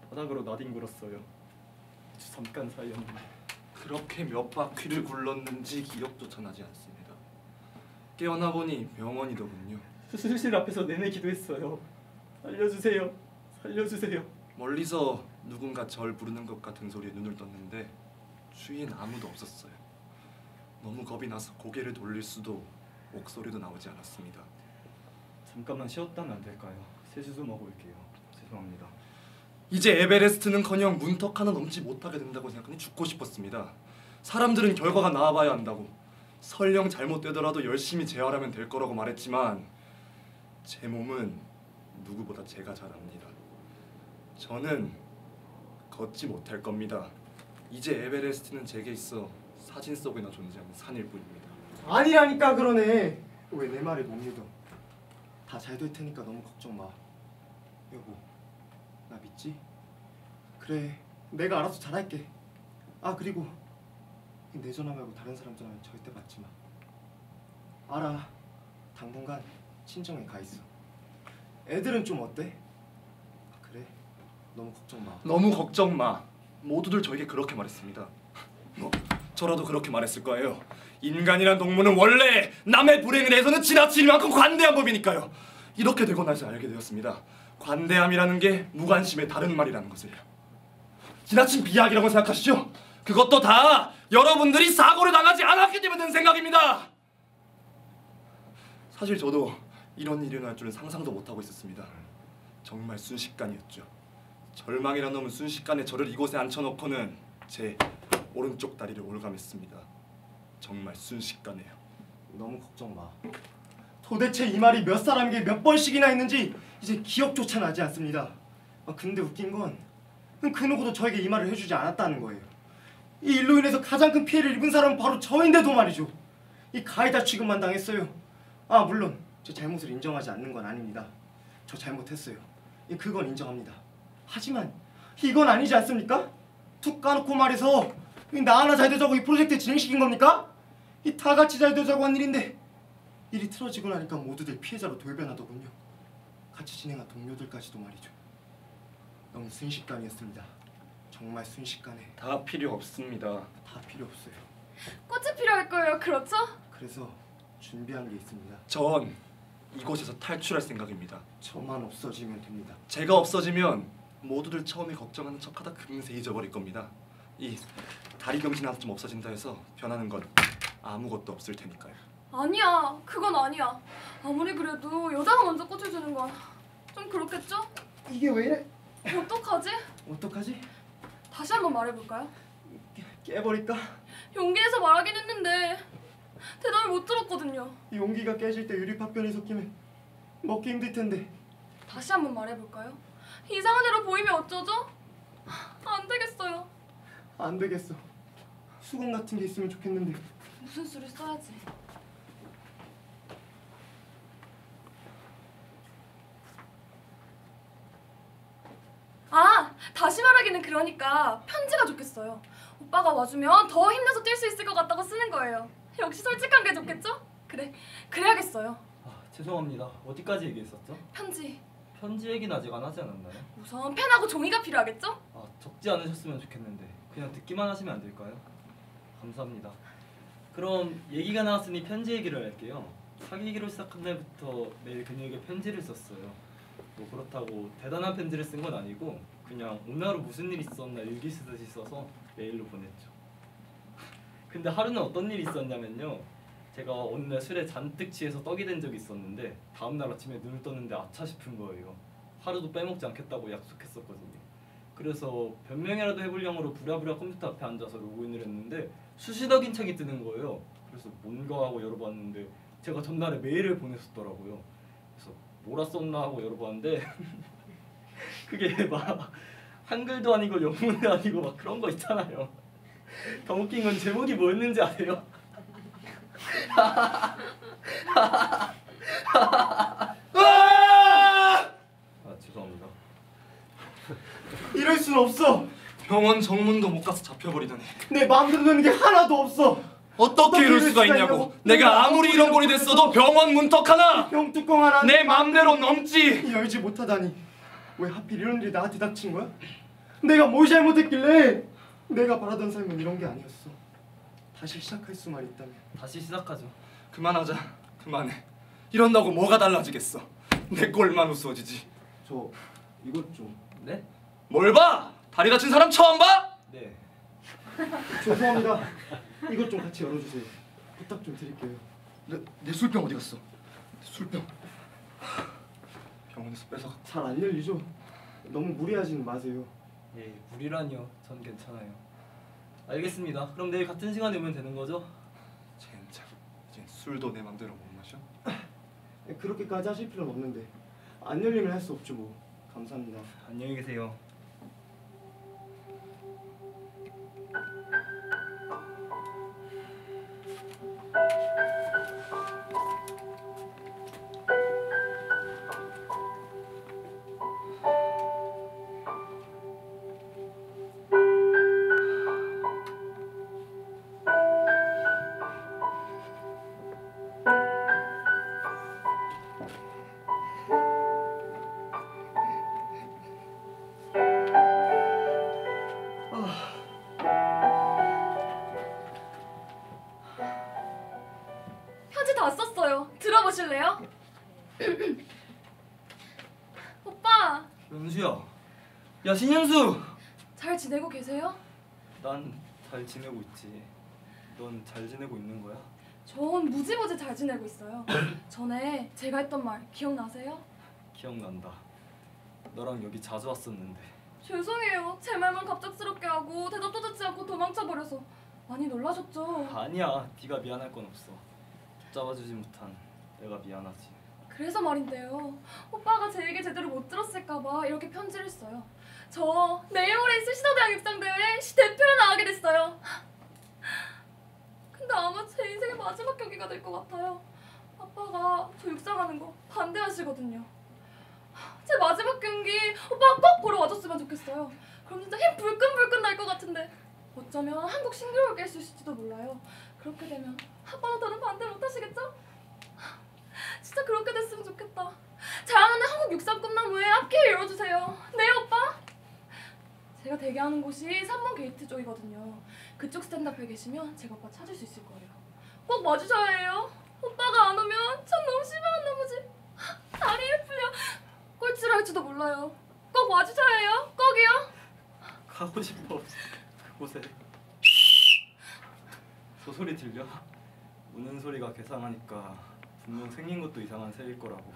바닥으로 나뒹굴었어요. 아주 잠깐 사이였는데. 그렇게 몇 바퀴를 굴렀는지 기억조차 나지 않습니다. 깨어나 보니 병원이더군요. 수술실 앞에서 내내 기도했어요. 살려주세요. 살려주세요. 멀리서 누군가 절 부르는 것 같은 소리에 눈을 떴는데 주위엔 아무도 없었어요. 너무 겁이 나서 고개를 돌릴 수도 목소리도 나오지 않았습니다. 잠깐만 쉬었다면 안 될까요? 세수도 먹을게요. 죄송합니다. 이제 에베레스트는커녕 문턱 하나 넘지 못하게 된다고 생각하니 죽고 싶었습니다. 사람들은 결과가 나와봐야 한다고, 설령 잘못되더라도 열심히 재활하면 될 거라고 말했지만 제 몸은 누구보다 제가 잘 압니다. 저는 걷지 못할 겁니다. 이제 에베레스트는 제게 있어 사진 속에나 존재하는 산일 뿐입니다. 아니라니까 그러네. 왜 내 말을 못 믿어? 다 잘 될 테니까 너무 걱정 마. 여보, 나 믿지? 그래, 내가 알아서 잘할게. 아, 그리고 내 전화 말고 다른 사람 전화는 절대 받지 마. 알아, 당분간 친정에 가 있어. 애들은 좀 어때? 그래, 너무 걱정 마. 너무 걱정 마. 모두들 저에게 그렇게 말했습니다. 뭐 저라도 그렇게 말했을 거예요. 인간이란 동물은 원래 남의 불행을 해서는 지나칠 만큼 관대한 법이니까요. 이렇게 되고 나서 알게 되었습니다. 관대함이라는 게 무관심의 다른 말이라는 것을. 지나친 비약이라고 생각하시죠? 그것도 다 여러분들이 사고를 당하지 않았기 때문에 든 생각입니다. 사실 저도 이런 일이 일어날 줄은 상상도 못하고 있었습니다. 정말 순식간이었죠. 절망이란 놈은 순식간에 저를 이곳에 앉혀놓고는 제 오른쪽 다리를 올감했습니다. 정말 순식간에요. 너무 걱정 마. 도대체 이 말이 몇 사람에게 몇 번씩이나 했는지 이제 기억조차 나지 않습니다. 근데 웃긴 건 그 누구도 저에게 이 말을 해주지 않았다는 거예요. 이 일로 인해서 가장 큰 피해를 입은 사람은 바로 저인데도 말이죠. 이 가해자 취급만 당했어요. 아, 물론 제 잘못을 인정하지 않는 건 아닙니다. 저 잘못했어요. 그건 인정합니다. 하지만 이건 아니지 않습니까? 툭 까놓고 말해서 나 하나 잘 되자고 이 프로젝트 진행시킨 겁니까? 이 다 같이 잘 되자고 한 일인데 일이 틀어지고 나니까 모두들 피해자로 돌변하더군요. 같이 진행한 동료들까지도 말이죠. 너무 순식간이었습니다. 정말 순식간에. 다 필요 없습니다. 다 필요 없어요. 꽃이 필요할 거예요. 그렇죠? 그래서 준비한 게 있습니다. 전 이곳에서 탈출할 생각입니다. 저만 없어지면 됩니다. 제가 없어지면 모두들 처음에 걱정하는 척하다 금세 잊어버릴 겁니다. 이 다리 경신 하나 좀 없어진다 해서 변하는 건 아무것도 없을 테니까요. 아니야. 그건 아니야. 아무리 그래도 여자가 먼저 꽃을 주는 건 좀 그렇겠죠? 이게 왜 이래? 어떡하지? 어떡하지? 다시 한번 말해볼까요? 깨버릴까? 용기 내서 말하긴 했는데 대답을 못 들었거든요. 용기가 깨질 때 유리파편이 섞이면 먹기 힘들 텐데. 다시 한번 말해볼까요? 이상한 애로 보이면 어쩌죠? 안 되겠어요. 안 되겠어. 수건 같은 게 있으면 좋겠는데. 무슨 수를 써야지. 아, 다시 말하기는 그러니까 편지가 좋겠어요. 오빠가 와주면 더 힘내서 뛸 수 있을 것 같다고 쓰는 거예요. 역시 솔직한 게 좋겠죠? 그래, 그래야겠어요. 죄송합니다. 어디까지 얘기했었죠? 편지. 편지 얘기는 아직 안 하지 않았나요? 우선 펜하고 종이가 필요하겠죠? 적지 않으셨으면 좋겠는데 그냥 듣기만 하시면 안 될까요? 감사합니다. 그럼 얘기가 나왔으니 편지 얘기를 할게요. 사귀기로 시작한 날부터 매일 그녀에게 편지를 썼어요. 뭐 그렇다고 대단한 편지를 쓴 건 아니고 그냥 오늘 하루 무슨 일 있었나 일기 쓰듯이 써서 메일로 보냈죠. 근데 하루는 어떤 일이 있었냐면요. 제가 어느 날 술에 잔뜩 취해서 떡이 된 적이 있었는데 다음날 아침에 눈을 떴는데 아차 싶은 거예요. 하루도 빼먹지 않겠다고 약속했었거든요. 그래서 변명이라도 해볼 영으로 부랴부랴 컴퓨터 앞에 앉아서 로그인을 했는데 수시덕인 창이 뜨는 거예요. 그래서 뭔가 하고 열어봤는데 제가 전날에 메일을 보냈었더라고요. 그래서 뭐라 썼나 하고 열어봤는데 그게 막 한글도 아니고 영문도 아니고 막 그런 거 있잖아요. 더 웃긴 건 제목이 뭐였는지 아세요? 아 죄송합니다. 이럴 순 없어. 병원 정문도 못 가서 잡혀버리다니. 내 마음대로 되는 게 하나도 없어. 어떻게 이럴 수가 있냐고. 내가 아무리 이런 꼴이 됐어도 병원 문턱 하나 병뚜껑 하나 내 맘대로 넘지. 열지 못하다니. 왜 하필 이런 일이 나한테 닥친 거야? 내가 뭘 잘못했길래? 내가 바라던 삶은 이런 게 아니었어. 다시 시작할 수만 있다면. 다시 시작하죠. 그만하자. 그만해. 이런다고 뭐가 달라지겠어. 내 꼴만 우스워지지. 저 이것 좀. 네? 뭘 봐? 다리 다친 사람 처음 봐? 네. 죄송합니다. 이것 좀 같이 열어주세요. 부탁 좀 드릴게요. 내 술병 어디 갔어? 내 술병. 병원에서 뺏어가. 잘 안 열리죠? 너무 무리하지는 마세요. 예, 무리라니요. 전 괜찮아요. 알겠습니다. 그럼 내일 같은 시간에 오면 되는 거죠? 젠장. 이젠 술도 내 맘대로 못 마셔? 그렇게까지 하실 필요는 없는데 안 열리면 할 수 없죠 뭐. 감사합니다. 안녕히 계세요. 편지 다 썼어요. 들어보실래요? 오빠, 연수야. 야 신현수. 잘 지내고 계세요? 난 잘 지내고 있지. 넌 잘 지내고 있는 거야? 전 무지무지 잘 지내고 있어요. 전에 제가 했던 말 기억나세요? 기억난다. 너랑 여기 자주 왔었는데. 죄송해요. 제 말만 갑작스럽게 하고 대답도 듣지 않고 도망쳐버려서 많이 놀라셨죠? 아니야. 네가 미안할 건 없어. 붙잡아주지 못한 내가 미안하지. 그래서 말인데요. 오빠가 제 얘기 제대로 못 들었을까봐 이렇게 편지를 써요. 저 내일 모레 있을 신화대학 입상대회에 대표로 나가게 됐어요. 근데 아마 제 인생의 마지막 경기가 될 것 같아요. 아빠가 저 입상하는 거 반대하시거든요. 제 마지막 경기 오빠가 꼭 보러 와줬으면 좋겠어요. 그럼 진짜 힘 불끈불끈 날 것 같은데 어쩌면 한국 싱글을 깰 수 있을지도 몰라요. 그렇게 되면 아빠도 저는 반대 못하시겠죠? 진짜 그렇게 됐으면 좋겠다. 자랑하는 한국 육상 꿈나무에 앞길 열어주세요. 네 오빠? 제가 대기하는 곳이 3번 게이트 쪽이거든요. 그쪽 스탠드앞에 계시면 제가 오빠 찾을 수 있을 거예요. 꼭 와주셔야 해요. 오빠가 안 오면 전 너무 실망한 나머지 다리에 풀려 꼴찌를 할지도 몰라요. 꼭 와주셔야 해요. 꼭이요. 가고 싶어. 그곳에. 저 소리 들려? 우는 소리가 괴상하니까 분명 생긴 것도 이상한 새일 거라고.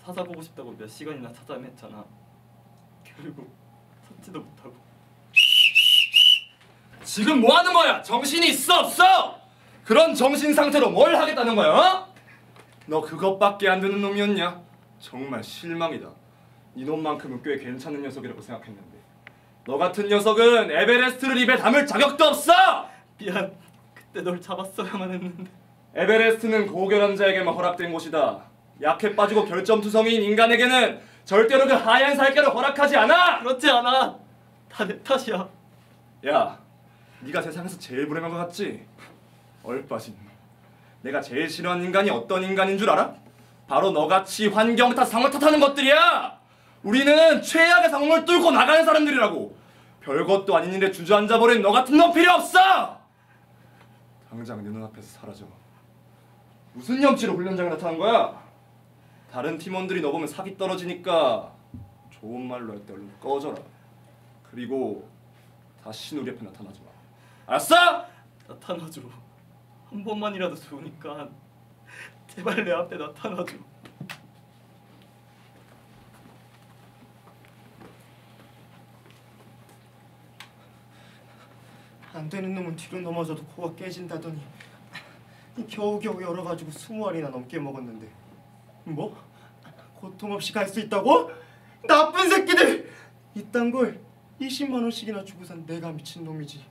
찾아보고 싶다고 몇 시간이나 찾아냈잖아. 결국 찾지도 못하고. 지금 뭐 하는 거야? 정신이 있어 없어? 그런 정신 상태로 뭘 하겠다는 거야? 어? 너 그것밖에 안 되는 놈이었냐? 정말 실망이다. 이놈만큼은 꽤 괜찮은 녀석이라고 생각했는데 너 같은 녀석은 에베레스트를 입에 담을 자격도 없어! 미안. 그때 널 잡았어야만 했는데. 에베레스트는 고결한 자에게만 허락된 곳이다. 약해 빠지고 결점투성이인 인간에게는 절대로 그 하얀 살결을 허락하지 않아! 그렇지 않아. 다 내 탓이야. 야, 네가 세상에서 제일 불행한 것 같지? 얼빠진 놈. 내가 제일 싫어하는 인간이 어떤 인간인 줄 알아? 바로 너같이 환경 탓, 상황 탓하는 것들이야! 우리는 최악의 상황을 뚫고 나가는 사람들이라고! 별것도 아닌 일에 주저앉아버린 너 같은 놈 필요 없어! 당장 내 눈앞에서 사라져. 무슨 염치로 훈련장에 나타난 거야? 다른 팀원들이 너 보면 사기 떨어지니까 좋은 말로 할 때 얼른 꺼져라. 그리고 다시 우리 앞에 나타나지 마. 알았어? 나타나줘. 한 번만이라도 좋으니까 제발 내 앞에 나타나줘. 안 되는 놈은 뒤로 넘어져도 코가 깨진다더니 겨우겨우 열어가지고 20알이나 넘게 먹었는데 뭐? 고통 없이 갈 수 있다고? 나쁜 새끼들! 이딴 걸 20만 원씩이나 주고 산 내가 미친 놈이지.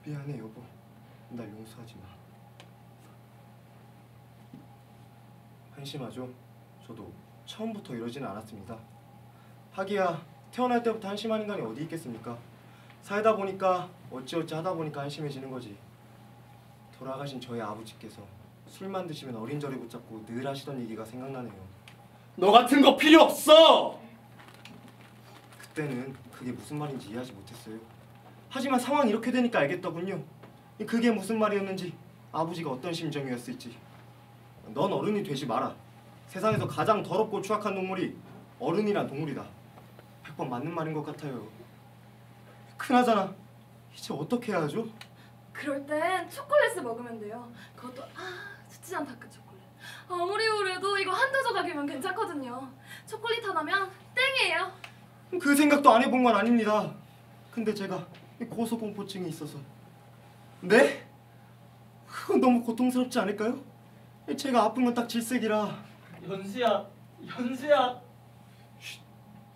미안해 여보, 날 용서하지 마. 한심하죠? 저도 처음부터 이러지는 않았습니다. 하기야 태어날 때부터 한심한 인간이 어디 있겠습니까? 살다 보니까 어찌어찌 하다 보니까 한심해지는 거지. 돌아가신 저희 아버지께서 술만 드시면 어린저리 붙잡고 늘 하시던 얘기가 생각나네요. 너 같은 거 필요 없어. 그때는 그게 무슨 말인지 이해하지 못했어요. 하지만 상황이 이렇게 되니까 알겠더군요. 그게 무슨 말이었는지, 아버지가 어떤 심정이었을지. 넌 어른이 되지 마라. 세상에서 가장 더럽고 추악한 동물이 어른이란 동물이다. 100번 맞는 말인 것 같아요. 그나저나 이제 어떻게 해야 하죠? 그럴 땐 초콜릿을 먹으면 돼요. 그것도 스치한 다크 초콜릿. 아무리 우울해도 이거 한두 조각이면 괜찮거든요. 초콜릿 하나면 땡이에요. 그 생각도 안 해본 건 아닙니다. 근데 제가 고소공포증이 있어서. 네? 그건 너무 고통스럽지 않을까요? 제가 아픈 건 딱 질색이라. 연수야, 연수야.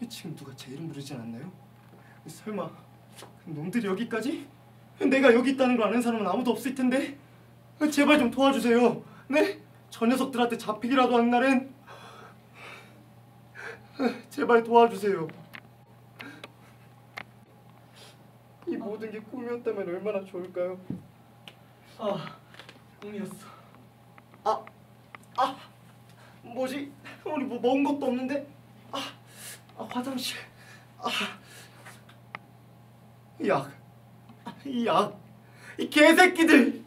지금 누가 제 이름 부르진 않나요? 설마 놈들이 여기까지? 내가 여기 있다는 걸 아는 사람은 아무도 없을 텐데. 제발 좀 도와주세요. 네? 저 녀석들한테 잡히기라도 하는 날엔 제발 도와주세요. 이 모든 게 꿈이었다면 얼마나 좋을까요? 꿈이었어. 뭐지? 우리 뭐 먹은 것도 없는데? 화장실. 약. 이 약. 이 개새끼들.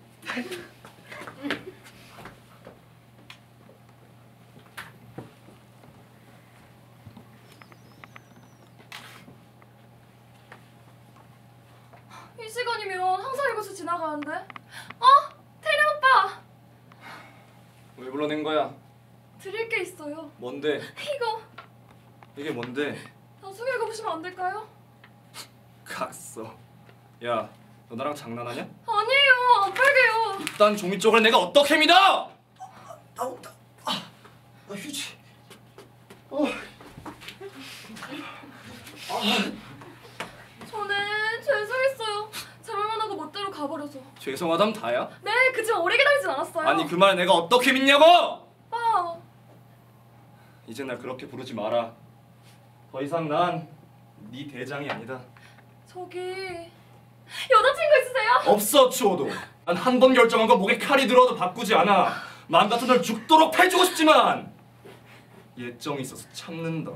이 시간이면 항상 이곳을 지나가는데. 태령 오빠! 왜 불러낸 거야? 드릴 게 있어요. 뭔데? 이거 이게 뭔데? 나중에 읽어보시면 안 될까요? 각서. 야, 너 나랑 장난하냐? 아니에요. 안 빨개요. 이딴 종이 쪽을 내가 어떻게 믿어? 나온다. 휴지. 저는 죄송했어요. 제 말만 하고 멋대로 가버려서. 죄송하담 다야? 네, 그치만 오래 기다리진 않았어요. 아니 그 말 내가 어떻게 믿냐고! 오빠. 이제 날 그렇게 부르지 마라. 더 이상 난 네 대장이 아니다. 저기 여자친구 있으세요? 없어 추호도. 난 한 번 결정한 거 목에 칼이 들어도 바꾸지 않아. 마음 같은 널 죽도록 해주고 싶지만 예정이 있어서 참는다.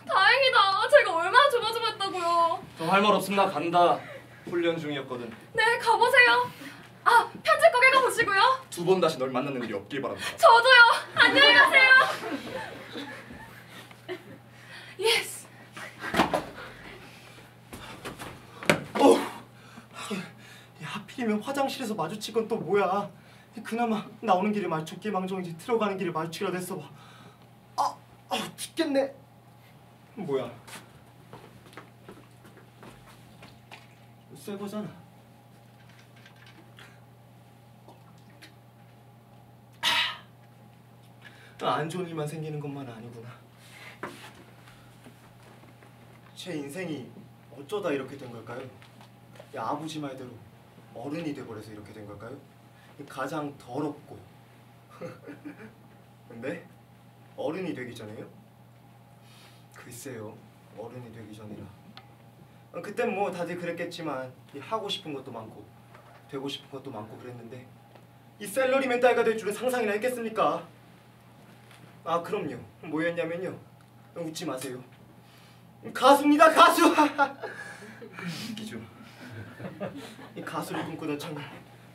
다행이다. 제가 얼마나 조마조마했다고요. 더 할 말 없으면 나 간다. 훈련 중이었거든. 네, 가보세요. 편집 꼭 읽어보시고요. 2번 다시 널 만나는 일이 없길 바란다. 저도요. 안녕히 가세요. 예스. 하필이면 화장실에서 마주친 건 또 뭐야? 그나마 나오는 길에 마주쳤기 망정이지 들어가는 길에 마주치기라도 했어 봐. 죽겠네. 뭐야? 새 거잖아. 안 좋은 일만 생기는 것만은 아니구나. 제 인생이 어쩌다 이렇게 된 걸까요? 아버지 말대로 어른이 돼버려서 이렇게 된 걸까요? 가장 더럽고 근데 어른이 되기 전에요? 글쎄요, 어른이 되기 전이라. 그땐 뭐 다들 그랬겠지만 하고 싶은 것도 많고 되고 싶은 것도 많고 그랬는데 이 샐러리맨 딸가 될 줄은 상상이나 했겠습니까? 그럼요. 뭐였냐면요, 웃지 마세요. 가수입니다, 가수. 웃기죠. 이 가수를 꿈꾸던 청년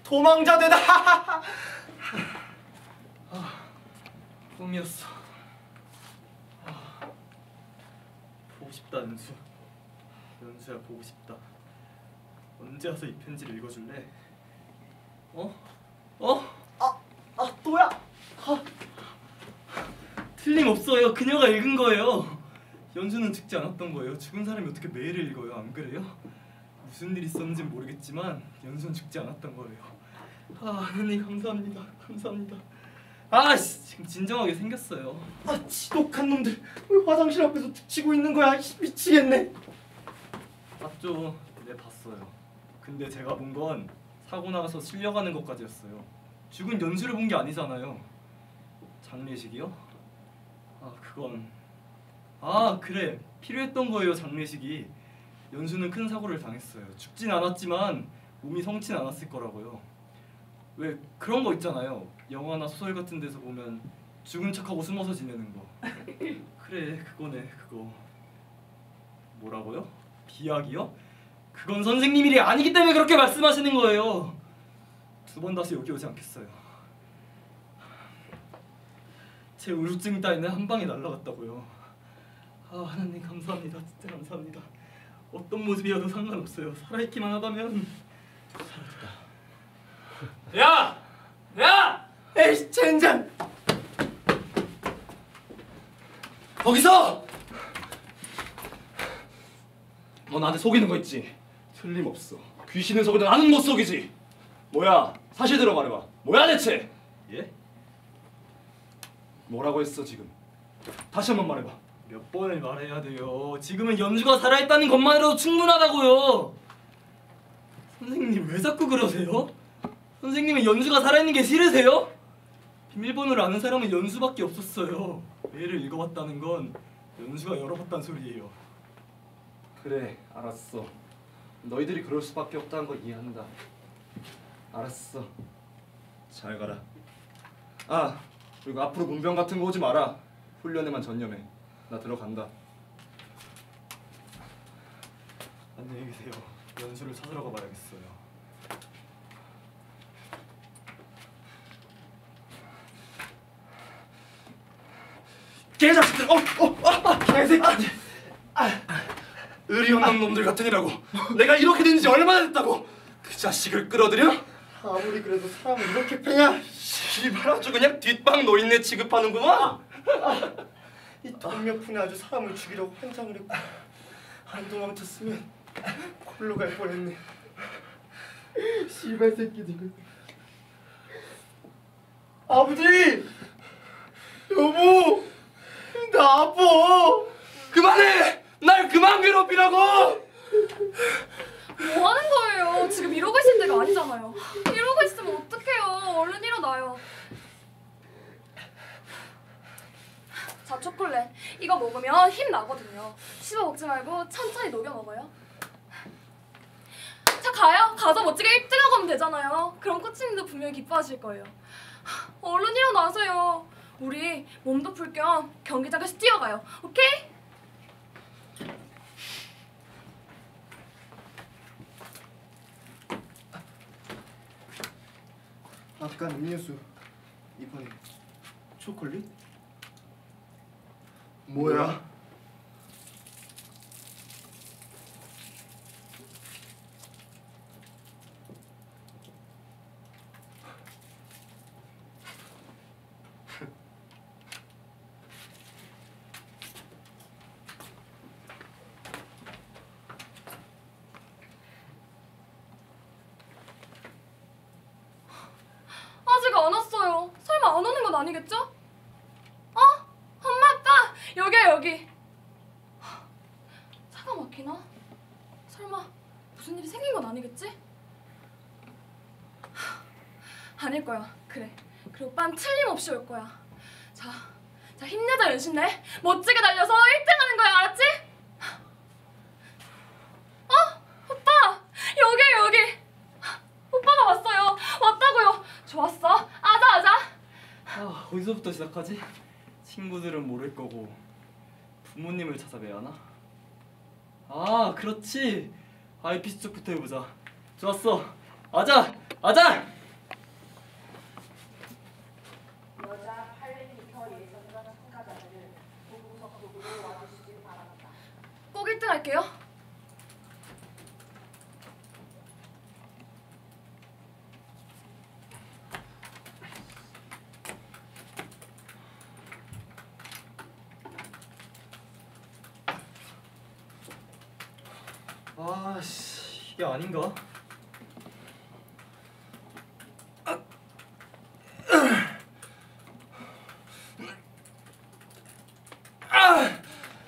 도망자 되다. 꿈이었어. 보고 싶다 연수. 연수야 보고 싶다. 언제 와서 이 편지를 읽어줄래? 또야? 틀림없어요. 그녀가 읽은 거예요. 연주는 죽지 않았던 거예요. 죽은 사람이 어떻게 메일을 읽어요? 안 그래요? 무슨 일이 있었는지는 모르겠지만 연주는 죽지 않았던 거예요. 하나님 감사합니다. 감사합니다. 지금 진정하게 생겼어요. 지독한 놈들 왜 화장실 앞에서 툭치고 있는 거야? 미치겠네. 봤죠? 네, 봤어요. 근데 제가 본 건 사고 나가서 실려가는 것까지였어요. 죽은 연수를 본 게 아니잖아요. 장례식이요? 그건 그래, 필요했던 거예요. 장례식이. 연수는 큰 사고를 당했어요. 죽진 않았지만 몸이 성치는 않았을 거라고요. 왜 그런 거 있잖아요. 영화나 소설 같은 데서 보면 죽은 척하고 숨어서 지내는 거. 그래, 그거네. 그거 뭐라고요? 비약이요? 그건 선생님 일이 아니기 때문에 그렇게 말씀하시는 거예요. 2번 다시 여기 오지 않겠어요. 제 우울증 따위는 한 방에 날아갔다고요. 하나님 감사합니다. 진짜 감사합니다. 어떤 모습이어도 상관없어요. 살아있기만 하다면. 야! 에이 젠장! 거기서! 너 나한테 속이는 거 있지? 틀림없어. 귀신은 속이든 나는 못 속이지. 뭐야? 사실대로 말해봐. 뭐야 대체? 예? 뭐라고 했어 지금? 다시 한번 말해봐. 몇 번을 말해야 돼요. 지금은 연주가 살아있다는 것만으로도 충분하다고요. 선생님 왜 자꾸 그러세요? 선생님은 연수가 살아있는 게 싫으세요? 비밀번호를 아는 사람은 연수밖에 없었어요. 메일을 읽어봤다는 건 연수가 열어봤다는 소리예요. 그래, 알았어. 너희들이 그럴 수밖에 없다는 거 이해한다. 알았어. 잘 가라. 그리고 앞으로 문병 같은 거 오지 마라. 훈련에만 전념해. 나 들어간다. 안녕히 계세요. 연수를 찾으러 가봐야겠어요. 개자식들! 개새끼! 의리 없는 놈들 같으니라고. 내가 이렇게 된 지 얼마나 됐다고. 그 자식을 끌어들여? 아무리 그래도 사람을 이렇게 패냐? 씨발 아주 그냥 뒷방 노인네 취급하는구만. 이 동명푼에 아주 사람을 죽이려고 환장을 했고 안 도망쳤으면 골로 갈 뻔했네. 씨발 새끼들. 아버지! 여보! 나 아파! 그만해! 날 그만 괴롭히라고! 뭐 하는 거예요? 지금 이러고 있을 때가 아니잖아요. 이러고 있으면 어떡해요? 얼른 일어나요. 자, 초콜릿. 이거 먹으면 힘 나거든요. 씹어 먹지 말고 천천히 녹여 먹어요. 자, 가요. 가서 멋지게 1등하고 오면 되잖아요. 그럼 코치님도 분명히 기뻐하실 거예요. 얼른 일어나세요. 우리 몸도 풀 겸 경기장까지 뛰어가요. 오케이? 아까 음료수 이번에 초콜릿? 뭐야? 아직 안 왔어요. 설마 안 오는 건 아니겠죠? 엄마 아빠 여기야 여기. 차가 막히나? 설마 무슨 일이 생긴 건 아니겠지? 아닐 거야. 그래. 그리고 오빠는 틀림없이 올 거야. 자 힘내자 연신내. 멋지게 달려서 1등 하는 거야. 알았지? 오빠 여기야 여기. 오빠가 왔어요. 왔다고요. 좋았어. 아자. 어디서부터 시작하지? 친구들은 모를 거고 부모님을 찾아뵈야 하나? 그렇지. IPC 쪽부터 해보자. 좋았어. 아자! 여자 800m 예선전 참가자들을 보고석 쪽으로 와주시길 바랍니다. 꼭 1등 할게요. 아씨 이게 아닌가?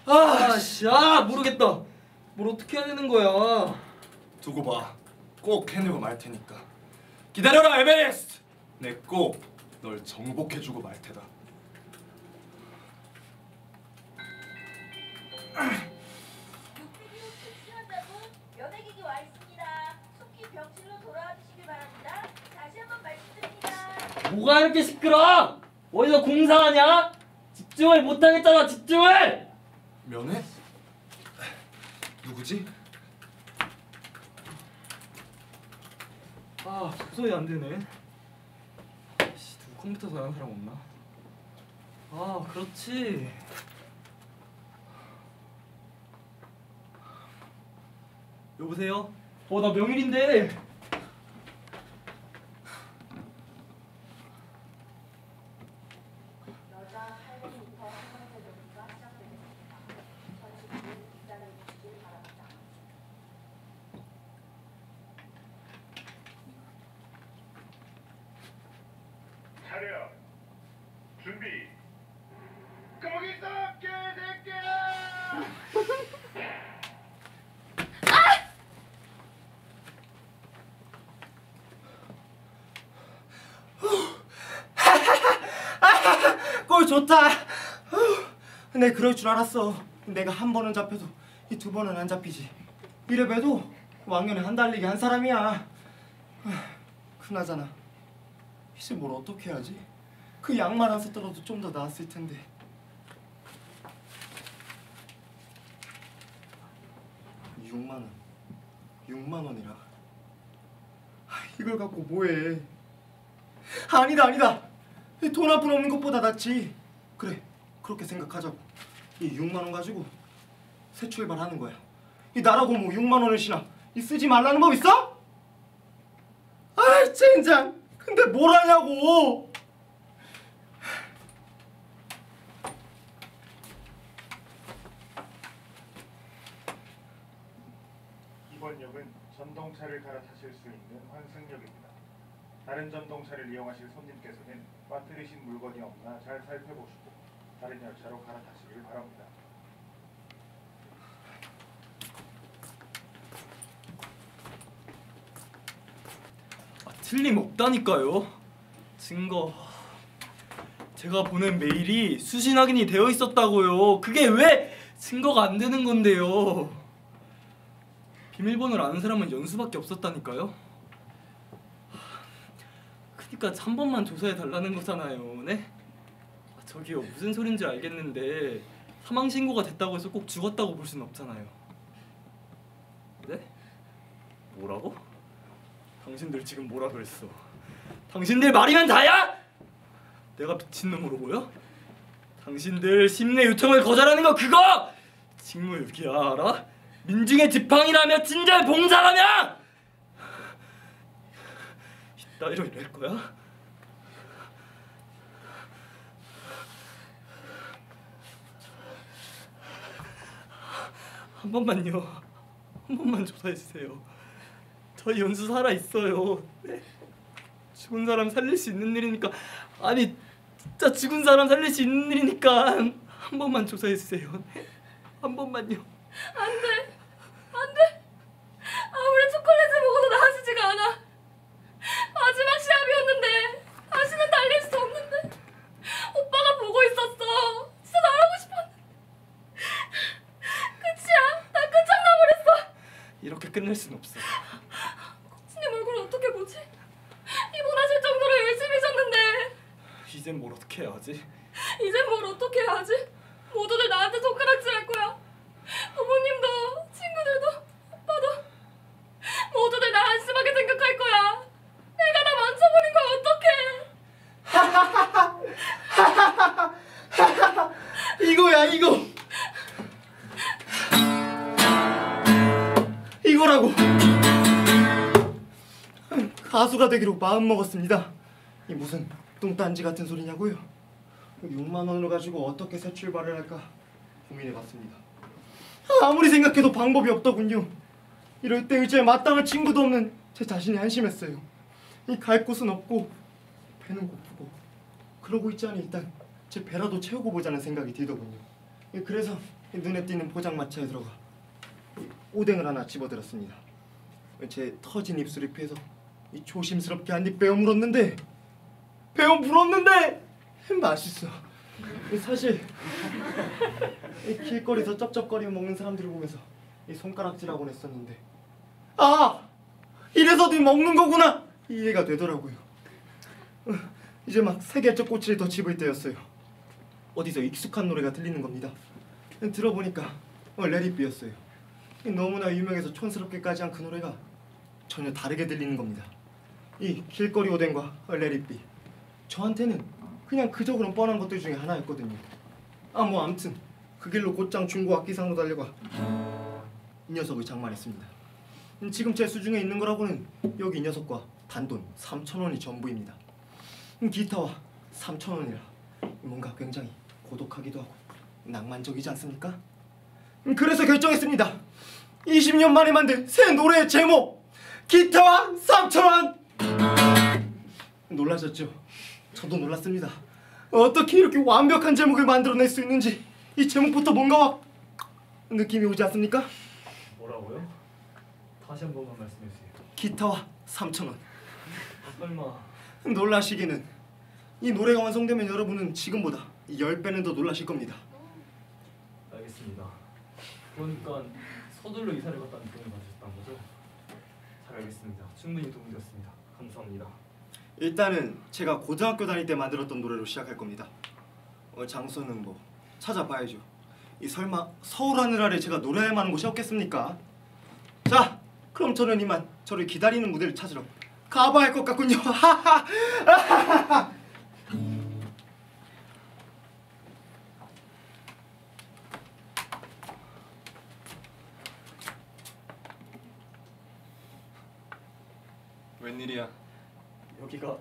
아씨 모르겠다. 뭘 어떻게 해야 되는 거야? 두고 봐. 꼭 해내고 말 테니까. 기다려라 에베레스트. 내 꼭 널 정복해주고 말 테다. 연예기기 와 있습니다. 속히 병실로 돌아와 주시길 바랍니다. 다시 한번 말씀드립니다. 뭐가 이렇게 시끄러? 어디서 공사하냐? 집중을 못하겠잖아. 집중을! 면회? 누구지? 도저히 안 되네. 씨, 누구 컴퓨터 사는 사람 없나? 그렇지. 여보세요? 나 명일인데. 여자 할머니부터 할머니의 경기가 시작되겠습니다. 전시부를 기다려 주시길 바랍니다. 차렷 준비. 거기서 개새끼야! 꼴 좋다. 내 그럴 줄 알았어. 내가 한 번은 잡혀도 이 두 번은 안 잡히지. 이래봬도 왕년에 한 달리기 한 사람이야. 그나저나 이제 뭘 어떻게 해야지? 그 약만 안 썼더라도 좀 더 나았을 텐데. $6만 원이라. 이걸 갖고 뭐해? 아니다. 돈 한 푼 없는 것보다 낫지. 그래, 그렇게 생각하자고. 이 6만 원 가지고 새 출발하는 거야. 이 나라고 뭐 6만 원을이나 쓰지 말라는 법 있어? 아이 젠장. 근데 뭘 하냐고. 이번 역은 전동차를 갈아타실 수 있는 환승역입니다. 다른 전동차를 이용하실 손님께서는 빠뜨리신 물건이 없나 잘 살펴보시고 다른 열차로 갈아타시길 바랍니다. 틀림없다니까요. 증거. 제가 보낸 메일이 수신 확인이 되어 있었다고요. 그게 왜 증거가 안 되는 건데요. 비밀번호를 아는 사람은 연수밖에 없었다니까요. 그니까 한 번만 조사해 달라는 거잖아요. 네? 저기요, 무슨 소린지 알겠는데 사망 신고가 됐다고 해서 꼭 죽었다고 볼 수는 없잖아요. 네? 뭐라고? 당신들 지금 뭐라 그랬어? 당신들 말이면 다야? 내가 미친놈으로 보여? 당신들 심내 요청을 거절하는 거 그거! 직무유기야, 알아? 민중의 지팡이라며 진짜 봉사라며! 이따위로 이럴 거야? 한 번만요. 한 번만 조사해주세요. 저희 연수 살아있어요. 네? 죽은 사람 살릴 수 있는 일이니까. 아니 진짜 죽은 사람 살릴 수 있는 일이니까 한 번만 조사해주세요. 네? 한 번만요. 안돼. 아무리 초콜릿을 먹어도 나아지지가 않아. 마지막 시합이었는데 다시는 달릴 수 없는데 오빠가 보고 있었어. 진짜 나가고 싶었는데 끝이야. 나 끝장나버렸어. 이렇게 끝낼 순 없어. 코치님 얼굴 어떻게 보지? 입원하실 정도로 열심히 하셨는데 이젠 뭘 어떻게 해야 하지? 이젠 뭘 어떻게 해야 하지? 모두들 나한테 손가락질할 거야. 부모님도 친구들도 오빠도 모두들 날 안심하게 생각할 거야. 내가 다 망쳐버린 건 어떡해. 이거야 이거. 이거라고. 가수가 되기로 마음먹었습니다. 이 무슨 뚱딴지 같은 소리냐고요? 6만 원으로 가지고 어떻게 새 출발을 할까 고민해봤습니다. 아무리 생각해도 방법이 없더군요. 이럴 때 의지에 마땅한 친구도 없는 제 자신이 한심했어요. 이 갈 곳은 없고 배는 고프고 그러고 있자니 일단 제 배라도 채우고 보자는 생각이 들더군요. 그래서 눈에 띄는 포장마차에 들어가 오뎅을 하나 집어들었습니다. 제 터진 입술을 피해서 조심스럽게 한 입 베어 물었는데 맛있어. 사실 길거리에서 쩝쩝거리며 먹는 사람들을 보면서 손가락질하곤 했었는데 이래서 네 먹는 거구나 이해가 되더라고요. 이제 막 세계적 꼬치를 더 집을 때였어요. 어디서 익숙한 노래가 들리는 겁니다. 들어보니까 레리비였어요. 너무나 유명해서 촌스럽게까지 한 그 노래가 전혀 다르게 들리는 겁니다. 이 길거리 오뎅과 레리비, 저한테는 그냥 그저 그런 뻔한 것들 중에 하나였거든요. 암튼 그 길로 곧장 중고 악기상으로 달려가 이 녀석을 장만했습니다. 지금 제 수중에 있는 거라고는 여기 이 녀석과 단돈 3,000원이 전부입니다. 기타와 3,000원이라 뭔가 굉장히 고독하기도 하고 낭만적이지 않습니까? 그래서 결정했습니다. 20년 만에 만든 새 노래의 제목, 기타와 3,000원! 놀라셨죠? 저도 놀랐습니다. 어떻게 이렇게 완벽한 제목을 만들어낼 수 있는지 이 제목부터 뭔가 느낌이 오지 않습니까? 뭐라고요? 다시 한 번만 말씀해 주세요. 기타와 3,000원. 설마 놀라시기는 이 노래가 완성되면 여러분은 지금보다 10배는 더 놀라실 겁니다. 알겠습니다. 그러니까 서둘러 이사를 갔다는 도움을 받으셨다는 거죠? 잘 알겠습니다. 충분히 도움이 되었습니다. 감사합니다. 일단은 제가 고등학교 다닐 때 만들었던 노래로 시작할 겁니다. 장소는 뭐 찾아봐야죠. 이 설마 서울 하늘 아래 제가 노래할 만한 곳이 없겠습니까? 자, 그럼 저는 이만 저를 기다리는 무대를 찾으러 가봐야 할 것 같군요. 웬일이야? 여기가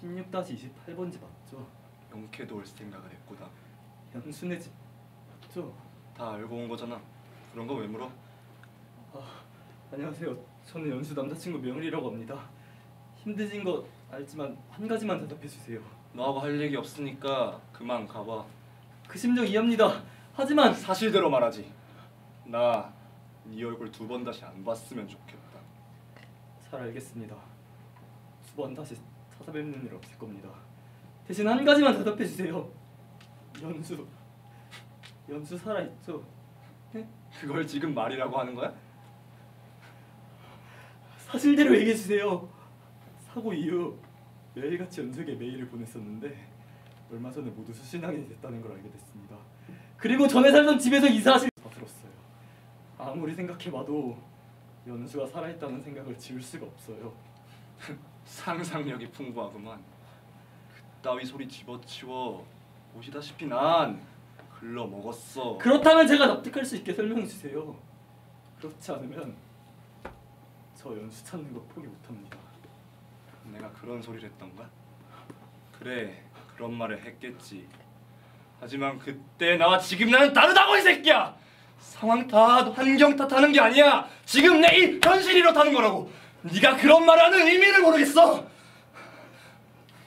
16-28번지 맞죠? 용케도 올 생각을 했구나. 연순의 집 맞죠? 다 알고 온 거잖아. 그런 거 왜 물어? 안녕하세요. 저는 연수 남자친구 명일이라고 합니다. 힘드신 거 알지만 한 가지만 대답해 주세요. 너하고 할 얘기 없으니까 그만 가봐. 그 심정 이해합니다. 하지만 사실대로 말하지. 나 네 얼굴 2번 다시 안 봤으면 좋겠다. 잘 알겠습니다. 2번 다시 찾아뵙는 일 없을 겁니다. 대신 한 가지만 대답해 주세요. 연수 살아있죠? 네? 그걸 지금 말이라고 하는 거야? 사실대로 얘기해 주세요. 사고 이후 매일같이 연수에게 메일을 보냈었는데 얼마 전에 모두 수신당이 됐다는 걸 알게 됐습니다. 그리고 전에 살던 집에서 이사하실 다 들었어요. 아무리 생각해봐도 연수가 살아있다는 생각을 지울 수가 없어요. 상상력이 풍부하구만. 그따위 소리 집어치워. 보시다시피 난 글러먹었어. 그렇다면 제가 납득할 수 있게 설명해 주세요. 그렇지 않으면 저 연수 찾는 거 포기 못합니다. 내가 그런 소리를 했던가? 그래, 그런 말을 했겠지. 하지만 그때 나와 지금 나는 다르다고 이 새끼야! 상황 탓, 환경 탓하는 게 아니야. 지금 내 이 현실이 이렇다는 거라고. 네가 그런 말하는 의미를 모르겠어.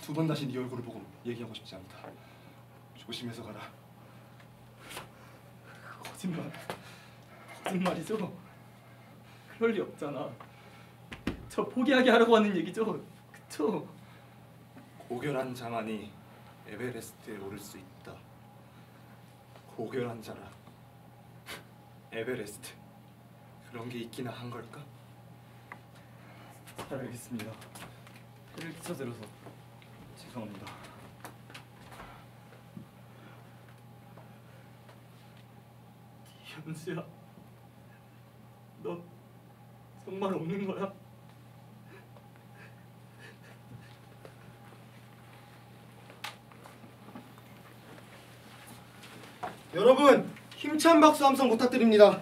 2번 다시 네 얼굴을 보고 얘기하고 싶지 않다. 조심해서 가라. 거짓말이죠? 그럴 리 없잖아. 저 포기하게 하라고 하는 얘기죠? 그쵸? 고결한 자만이 에베레스트에 오를 수 있다. 고결한 자라. 에베레스트. 그런 게 있기나 한 걸까? 잘 알겠습니다. 해를 끼쳐드려서 죄송합니다. 현수야, 너 정말 오는 거야? 여러분, 힘찬 박수 함성 부탁드립니다.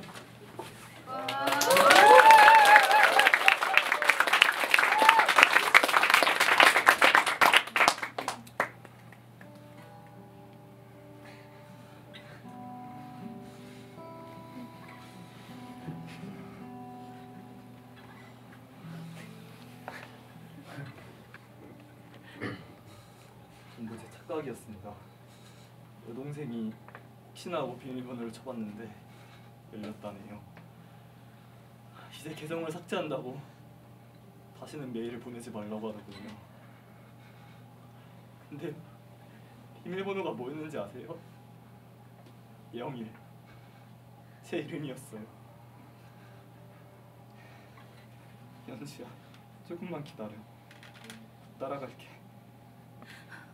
착각이었습니다. 여동생이 혹시나 하고 비밀번호를 쳐봤는데 열렸다네요. 이제 계정을 삭제한다고 다시는 메일을 보내지 말라고 하더군요. 근데 비밀번호가 뭐였는지 아세요? 영일. 제 이름이었어요. 연수야, 조금만 기다려. 따라갈게.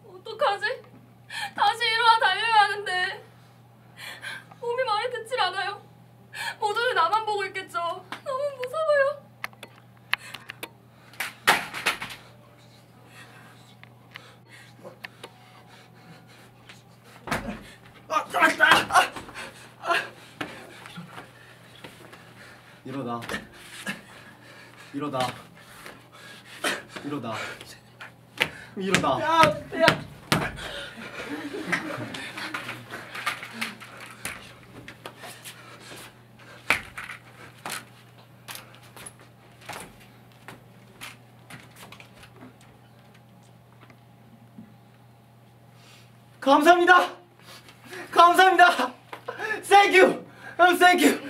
어떡하지? 다시 일어나 달려야 하는데 몸이 말이 듣질 않아요. 모두들 나만 보고 있겠죠. 너무 무서워요. 이러다 이러다 이러다 이러다 감사합니다. 감사합니다. Thank you. Thank you.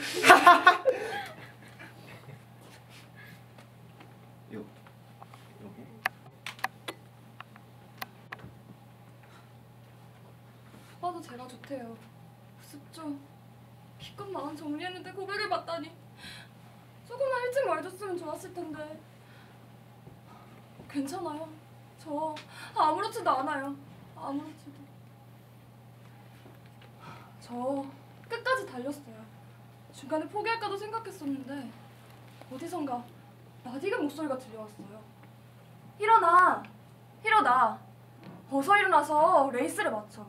오빠도 제가 좋대요. 습죠. 기껏 마음 정리했는데 고백을 받다니. 조금만 일찍 말해줬으면 좋았을 텐데. 괜찮아요. 저 아무렇지도 않아요. 아무렇지도. 저 끝까지 달렸어요. 중간에 포기할까도 생각했었는데 어디선가 낯익은 목소리가 들려왔어요. 일어나! 일어나! 어서 일어나서 레이스를 맞춰.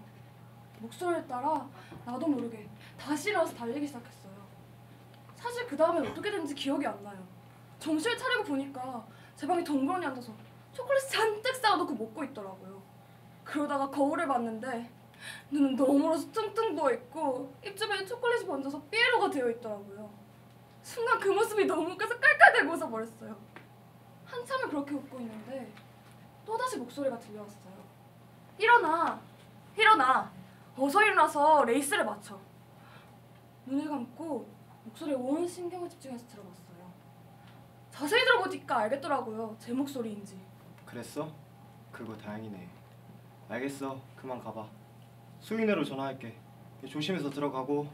목소리를 따라 나도 모르게 다시 일어나서 달리기 시작했어요. 사실 그 다음엔 어떻게 됐는지 기억이 안 나요. 정신을 차리고 보니까 제 방에 덩그러니 앉아서 초콜릿 잔뜩 쌓아놓고 먹고 있더라고요. 그러다가 거울을 봤는데 눈은 너머로서 퉁퉁 부어있고 입 주변에 초콜릿이 번져서 삐에로가 되어 있더라고요. 순간 그 모습이 너무 웃겨서 깔깔대고 웃어버렸어요. 한참을 그렇게 웃고 있는데 또다시 목소리가 들려왔어요. 일어나! 일어나! 어서 일어나서 레이스를 맞춰. 눈을 감고 목소리에 온 신경을 집중해서 들어봤어요. 자세히 들어보니까 알겠더라고요. 제 목소리인지. 그랬어? 그거 다행이네. 알겠어. 그만 가봐. 수인회로 전화할게. 조심해서 들어가고.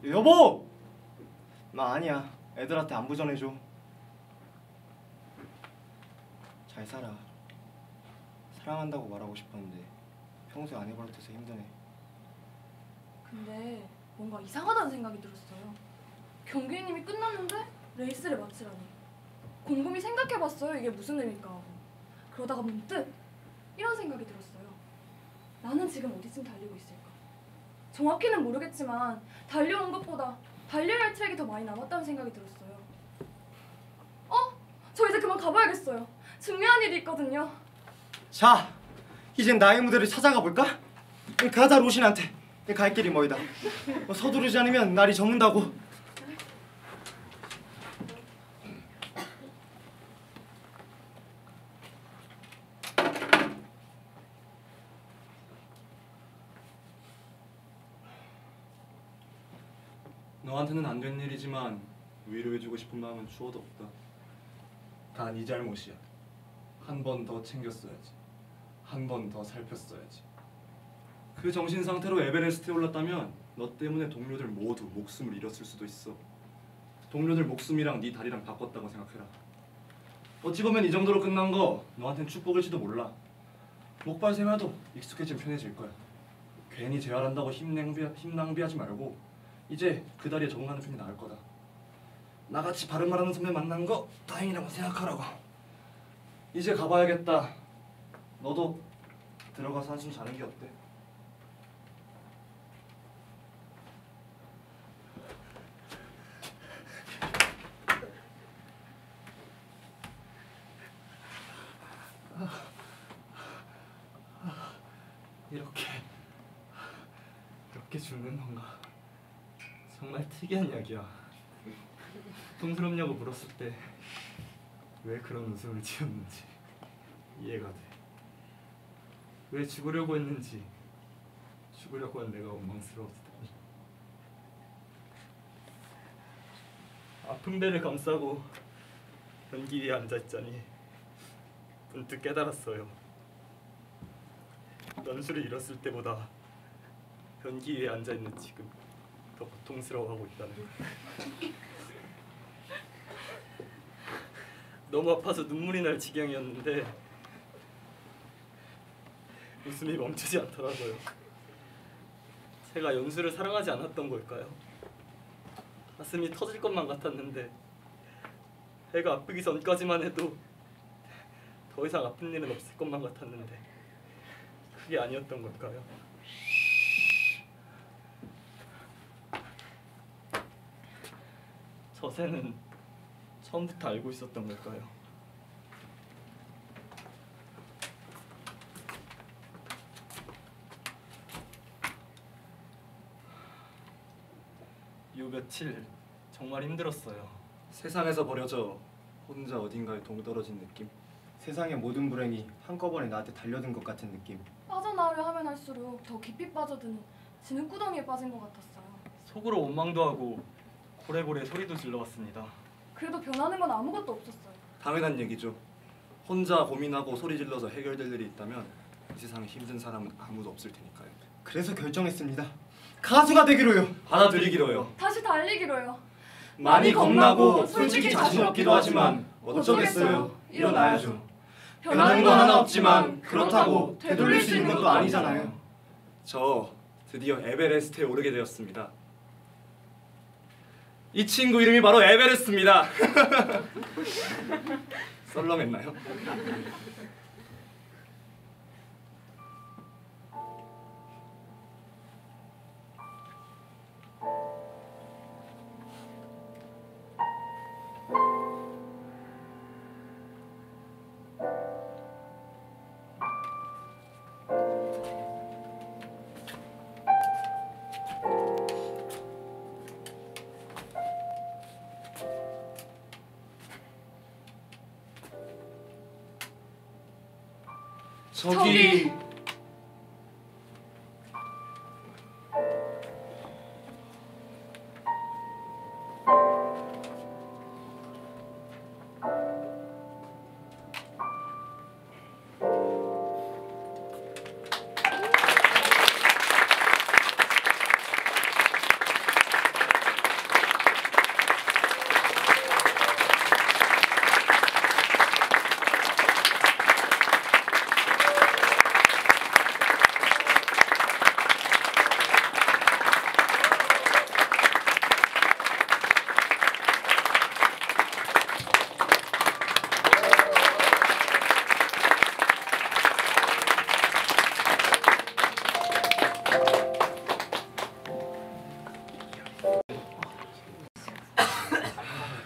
여보! 나 아니야. 애들한테 안부 전해줘. 잘 살아. 사랑한다고 말하고 싶었는데 평소에 안 해버릇해서 힘드네. 근데 뭔가 이상하다는 생각이 들었어요. 경기님이 끝났는데 레이스를 마치라니. 곰곰이 생각해봤어요. 이게 무슨 의미일까 하고. 그러다가 문득 이런 생각이 들었어요. 나는 지금 어디쯤 달리고 있을까? 정확히는 모르겠지만 달려온 것보다 달려야 할 트랙이 더 많이 남았다는 생각이 들었어요. 저 이제 그만 가봐야겠어요. 중요한 일이 있거든요. 자, 이젠 나의 무대를 찾아가 볼까? 가자 로신한테. 갈 길이 멀다. 서두르지 않으면 날이 저문다고. 너한테는 안 된 일이지만 위로해주고 싶은 마음은 추워도 없다. 다 네 잘못이야. 한 번 더 챙겼어야지. 한 번 더 살폈어야지. 그 정신 상태로 에베레스트에 올랐다면 너 때문에 동료들 모두 목숨을 잃었을 수도 있어. 동료들 목숨이랑 네 다리랑 바꿨다고 생각해라. 어찌 보면 이 정도로 끝난 거 너한텐 축복일지도 몰라. 목발 생활도 익숙해지면 편해질 거야. 괜히 재활한다고 힘 낭비하지 말고 이제 그 다리에 적응하는 편이 나을 거다. 나같이 바른 말하는 선배 만난 거 다행이라고 생각하라고. 이제 가봐야겠다. 너도 들어가서 한숨 자는 게 어때? 이렇게 죽는 건가? 정말 특이한 이야기야. 통스럽냐고 물었을 때 왜 그런 웃음을 지었는지 이해가 돼. 왜 죽으려고 했는지, 죽으려고 한 내가 원망스러웠다니. 아픈 배를 감싸고 변기 위에 앉아있자니 문득 깨달았어요. 연수를 잃었을 때보다 변기 위에 앉아있는 지금 더 고통스러워하고 있다는 걸. 너무 아파서 눈물이 날 지경이었는데 웃음이 멈추지 않더라고요. 제가 연수를 사랑하지 않았던 걸까요? 가슴이 터질 것만 같았는데 애가 아프기 전까지만 해도 더 이상 아픈 일은 없을 것만 같았는데 그게 아니었던 걸까요? 저 새는 처음부터 알고 있었던 걸까요? 요 며칠 정말 힘들었어요. 세상에서 버려져 혼자 어딘가에 동떨어진 느낌. 세상의 모든 불행이 한꺼번에 나한테 달려든 것 같은 느낌. 빠져나오려 하면 할수록 더 깊이 빠져드는 진흙구덩이에 빠진 것 같았어요. 속으로 원망도 하고 고래고래 소리도 질러봤습니다. 그래도 변하는 건 아무것도 없었어요. 당연한 얘기죠. 혼자 고민하고 소리 질러서 해결될 일이 있다면 이 세상에 힘든 사람은 아무도 없을 테니까요. 그래서 결정했습니다. 가수가 되기로요. 받아들이기로요. 다시 달리기로요. 많이 겁나고 솔직히 자신 없기도 하지만 어쩌겠어요. 일어나야죠. 변하는 건 하나 없지만 그렇다고 되돌릴 수 있는 것도 아니잖아요. 저 드디어 에베레스트에 오르게 되었습니다. 이 친구 이름이 바로 에베레스트입니다. 썰렁했나요? 저기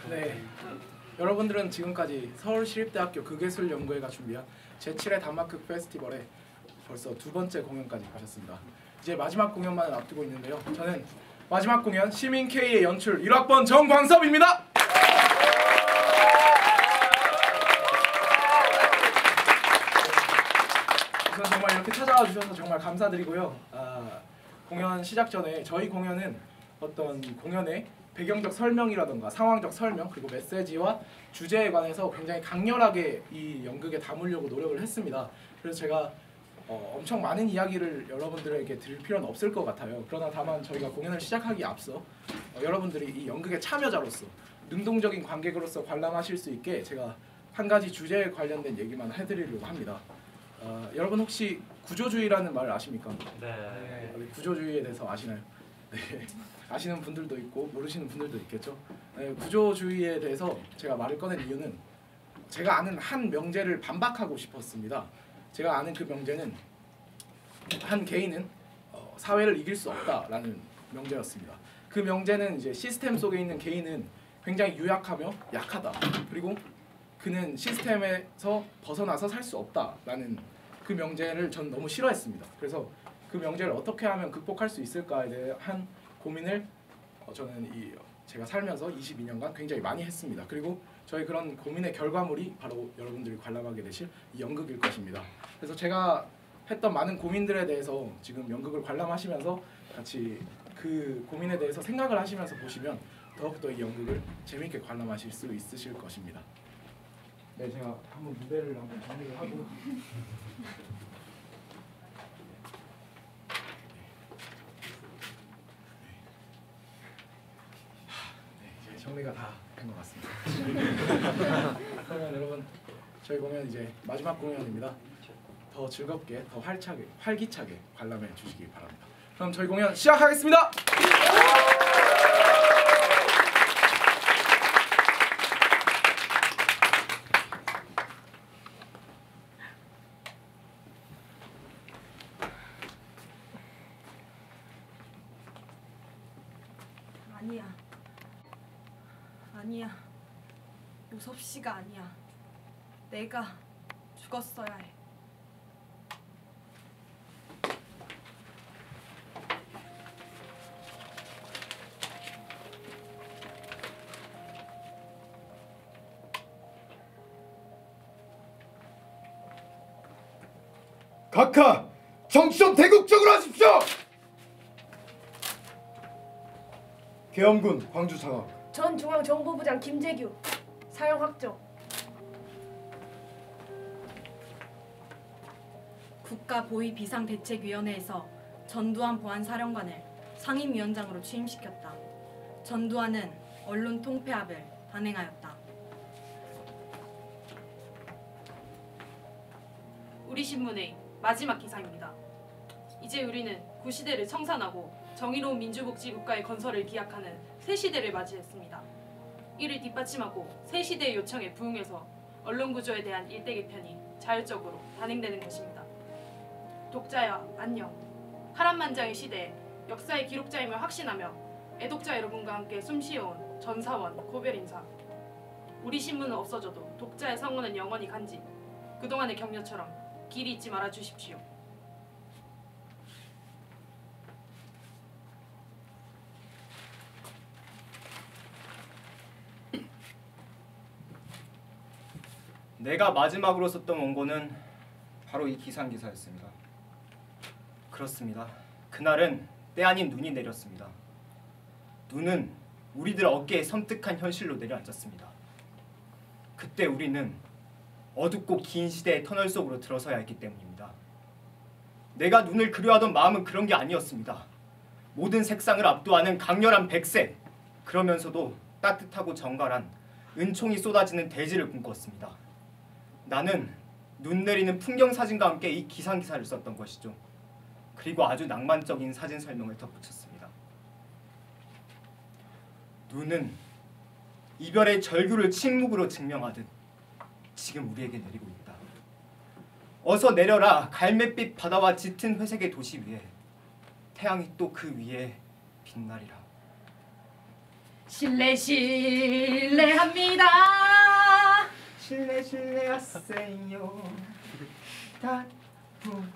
네, 여러분들은 지금까지 서울시립대학교 극예술연구회가 준비한 제7회 단막극 페스티벌에 벌써 두 번째 공연까지 가셨습니다. 이제 마지막 공연만을 앞두고 있는데요. 저는 마지막 공연 시민 K의 연출 1학번 정광섭입니다. 우선 정말 이렇게 찾아와 주셔서 정말 감사드리고요. 공연 시작 전에 저희 공연은 어떤 공연의 배경적 설명이라던가 상황적 설명 그리고 메시지와 주제에 관해서 굉장히 강렬하게 이 연극에 담으려고 노력을 했습니다. 그래서 제가 엄청 많은 이야기를 여러분들에게 드릴 필요는 없을 것 같아요. 그러나 다만 저희가 공연을 시작하기 앞서 여러분들이 이 연극의 참여자로서 능동적인 관객으로서 관람하실 수 있게 제가 한 가지 주제에 관련된 얘기만 해드리려고 합니다. 여러분 혹시 구조주의라는 말 아십니까? 네. 구조주의에 대해서 아시나요? 네. 아시는 분들도 있고 모르시는 분들도 있겠죠. 네, 구조주의에 대해서 제가 말을 꺼낸 이유는 제가 아는 한 명제를 반박하고 싶었습니다. 제가 아는 그 명제는 한 개인은 사회를 이길 수 없다라는 명제였습니다. 그 명제는 이제 시스템 속에 있는 개인은 굉장히 유약하며 약하다. 그리고 그는 시스템에서 벗어나서 살 수 없다라는 그 명제를 전 너무 싫어했습니다. 그래서 그 명제를 어떻게 하면 극복할 수 있을까에 대한 고민을 저는 제가 살면서 22년간 굉장히 많이 했습니다. 그리고 저희 그런 고민의 결과물이 바로 여러분들이 관람하게 되실 이 연극일 것입니다. 그래서 제가 했던 많은 고민들에 대해서 지금 연극을 관람하시면서 같이 그 고민에 대해서 생각을 하시면서 보시면 더욱더 이 연극을 재미있게 관람하실 수 있으실 것입니다. 네, 제가 한번 무대를 한번 정리를 하고 이제 정리가 다 된 것 같습니다. 그러면 여러분 저희 공연 이제 마지막 공연입니다. 더 즐겁게, 더 활기차게 관람해 주시기 바랍니다. 그럼 저희 공연 시작하겠습니다. 아니야. 요섭 씨가 아니야. 내가 죽었어야 해. 각하, 정치적 대국적으로 하십시오. 계엄군 광주 장악. 전 중앙정보부장 김재규 사형 확정. 국가보위비상대책위원회에서 전두환 보안사령관을 상임위원장으로 취임시켰다. 전두환은 언론 통폐합을 단행하였다. 우리 신문의 마지막 기사입니다. 이제 우리는 구시대를 청산하고 정의로운 민주복지 국가의 건설을 기약하는 새 시대를 맞이했습니다. 이를 뒷받침하고 새 시대의 요청에 부응해서 언론 구조에 대한 일대 개편이 자율적으로 단행되는 것입니다. 독자야 안녕. 파란만장의 시대에 역사의 기록자임을 확신하며 애독자 여러분과 함께 숨쉬어온 전사원 고별 인사. 우리 신문은 없어져도 독자의 성원은 영원히 간직. 그동안의 격려처럼 길이 잊지 말아 주십시오. 내가 마지막으로 썼던 원고는 바로 이 기상기사였습니다. 그렇습니다. 그날은 때 아닌 눈이 내렸습니다. 눈은 우리들 어깨에 섬뜩한 현실로 내려앉았습니다. 그때 우리는 어둡고 긴 시대의 터널 속으로 들어서야 했기 때문입니다. 내가 눈을 그려하던 마음은 그런 게 아니었습니다. 모든 색상을 압도하는 강렬한 백색, 그러면서도 따뜻하고 정갈한 은총이 쏟아지는 대지를 꿈꿨습니다. 나는 눈 내리는 풍경 사진과 함께 이 기상기사를 썼던 것이죠. 그리고 아주 낭만적인 사진 설명을 덧붙였습니다. 눈은 이별의 절규를 침묵으로 증명하듯 지금 우리에게 내리고 있다. 어서 내려라. 갈매빛 바다와 짙은 회색의 도시 위에 태양이 또 그 위에 빛나리라. 실례합니다. 실례하세요.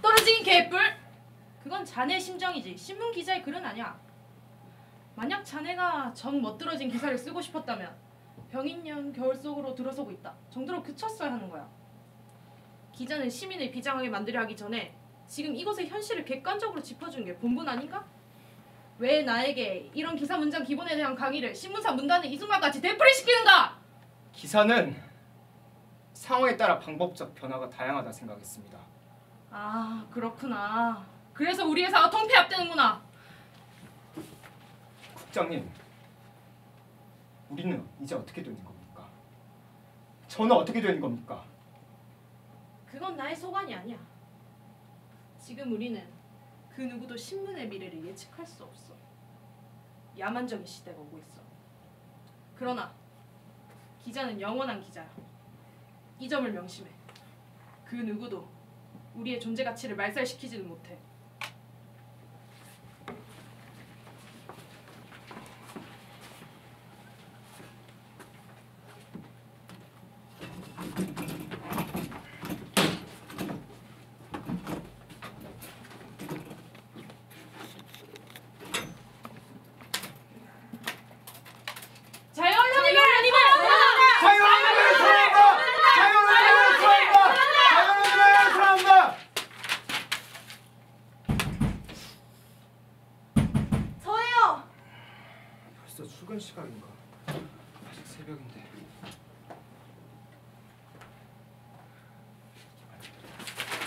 떨어진 개뿔! 그건 자네 심정이지 신문 기자의 글은 아니야. 만약 자네가 정 멋들어진 기사를 쓰고 싶었다면 병인년 겨울 속으로 들어서고 있다 정도로 그쳤어야 하는 거야. 기자는 시민을 비장하게 만들려 하기 전에 지금 이곳의 현실을 객관적으로 짚어주는 게 본분 아닌가? 왜 나에게 이런 기사 문장 기본에 대한 강의를 신문사 문단의 이 순간까지 되풀이시키는가? 기사는 상황에 따라 방법적 변화가 다양하다 생각했습니다. 아 그렇구나. 그래서 우리 회사가 통폐합되는구나. 국장님, 우리는 이제 어떻게 되는 겁니까? 저는 어떻게 되는 겁니까? 그건 나의 소관이 아니야. 지금 우리는 그 누구도 신문의 미래를 예측할 수 없어. 야만적인 시대가 오고 있어. 그러나 기자는 영원한 기자야. 이 점을 명심해. 그 누구도 우리의 존재 가치를 말살시키지는 못해. 벌써 출근 시간인가? 아직 새벽인데.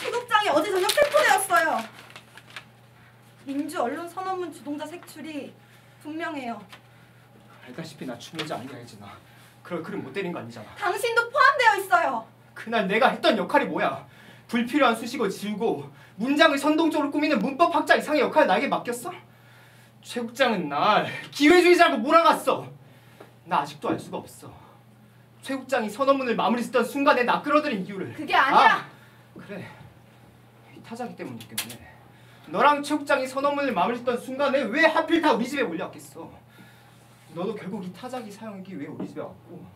소독장이 어제 저녁 체포되었어요. 민주 언론 선언문 주동자 색출이 분명해요. 알다시피 나 추모자 아니야 혜진아. 그럴 글은 못 때린 거 아니잖아. 당신도 포함되어 있어요. 그날 내가 했던 역할이 뭐야? 불필요한 수식어 지우고 문장을 선동적으로 꾸미는 문법 학자 이상의 역할을 나에게 맡겼어? 최 국장은 날 기회주의자라고 몰아갔어. 나 아직도 알 수가 없어. 최 국장이 선언문을 마무리 짓던 순간에 나 끌어들인 이유를. 그게 아니라. 그래. 이 타자기 때문이겠네. 너랑 최 국장이 선언문을 마무리 짓던 순간에 왜 하필 다 우리 집에 몰려왔겠어? 너도 결국 이 타자기 사용하기 위해 우리 집에 왔고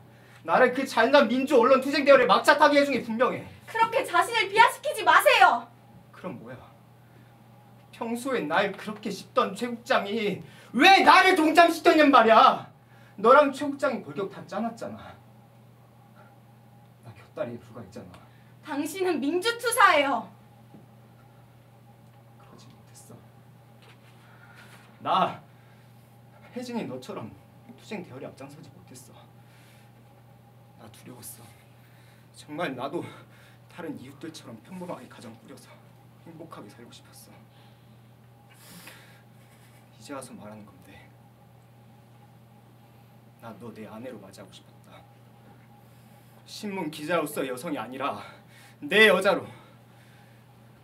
나를 그 잔인한 민주 언론 투쟁 대열에 막차 타게 해준 게 분명해. 그렇게 자신을 비하시키지 마세요. 그럼 뭐야? 평소에 날 그렇게 씹던 최 국장이 왜 나를 동참시켰냔 말이야. 너랑 최 국장이 골격 다 짜놨잖아. 나 곁다리에 불과했잖아. 당신은 민주투사예요. 그러지 못했어. 나 혜진이 너처럼 투쟁 대열에 앞장서지 못했어. 나 두려웠어. 정말 나도 다른 이웃들처럼 평범하게 가정 꾸려서 행복하게 살고 싶었어. 이제 와서 말하는 건데 나 너 내 아내로 맞이하고 싶었다. 신문 기자로서 여성이 아니라 내 여자로.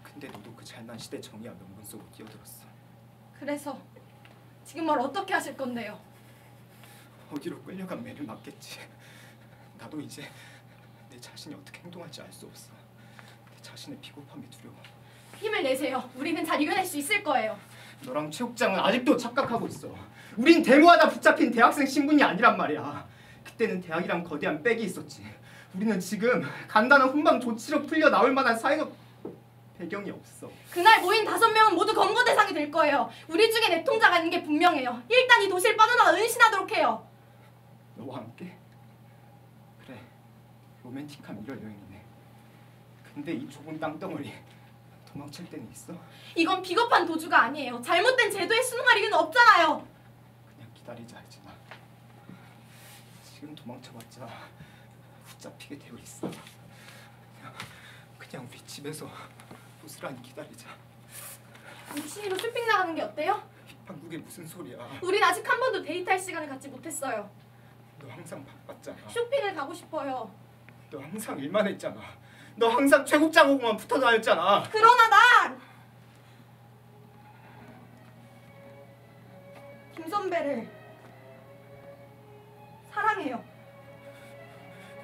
근데 너도 그 잘난 시대 정의와 명분 속으로 뛰어들었어. 그래서 지금 뭘 어떻게 하실 건데요? 어디로 끌려간 매를 맞겠지. 나도 이제 내 자신이 어떻게 행동할지 알 수 없어. 내 자신의 비겁함이 두려워. 힘을 내세요. 우리는 잘 이겨낼 수 있을 거예요. 너랑 최 국장은 아직도 착각하고 있어. 우린 데모하다 붙잡힌 대학생 신분이 아니란 말이야. 그때는 대학이란 거대한 백이 있었지. 우리는 지금 간단한 훈방 조치로 풀려 나올 만한 사회적 배경이 없어. 그날 모인 5명은 모두 검거 대상이 될 거예요. 우리 중에 내통자가 있는 게 분명해요. 일단 이 도시를 빠져나가 은신하도록 해요. 너와 함께? 그래, 로맨틱한 일월 여행이네. 근데 이 좁은 땅덩어리 도망칠 데는 있어? 이건 비겁한 도주가 아니에요. 잘못된 제도에 순응할 이유는 없잖아요. 그냥 기다리자 혜진아. 지금 도망쳐봤자 붙잡히게 되어 있어. 그냥 우리 집에서 고스란히 기다리자. 우치니로 쇼핑 나가는 게 어때요? 한국에 무슨 소리야. 우린 아직 한 번도 데이트할 시간을 갖지 못했어요. 너 항상 바빴잖아. 쇼핑을 가고 싶어요. 너 항상 일만 했잖아. 너 항상 최 국장 오고만 붙어 다녔잖아. 그러나 난 김 선배를 사랑해요.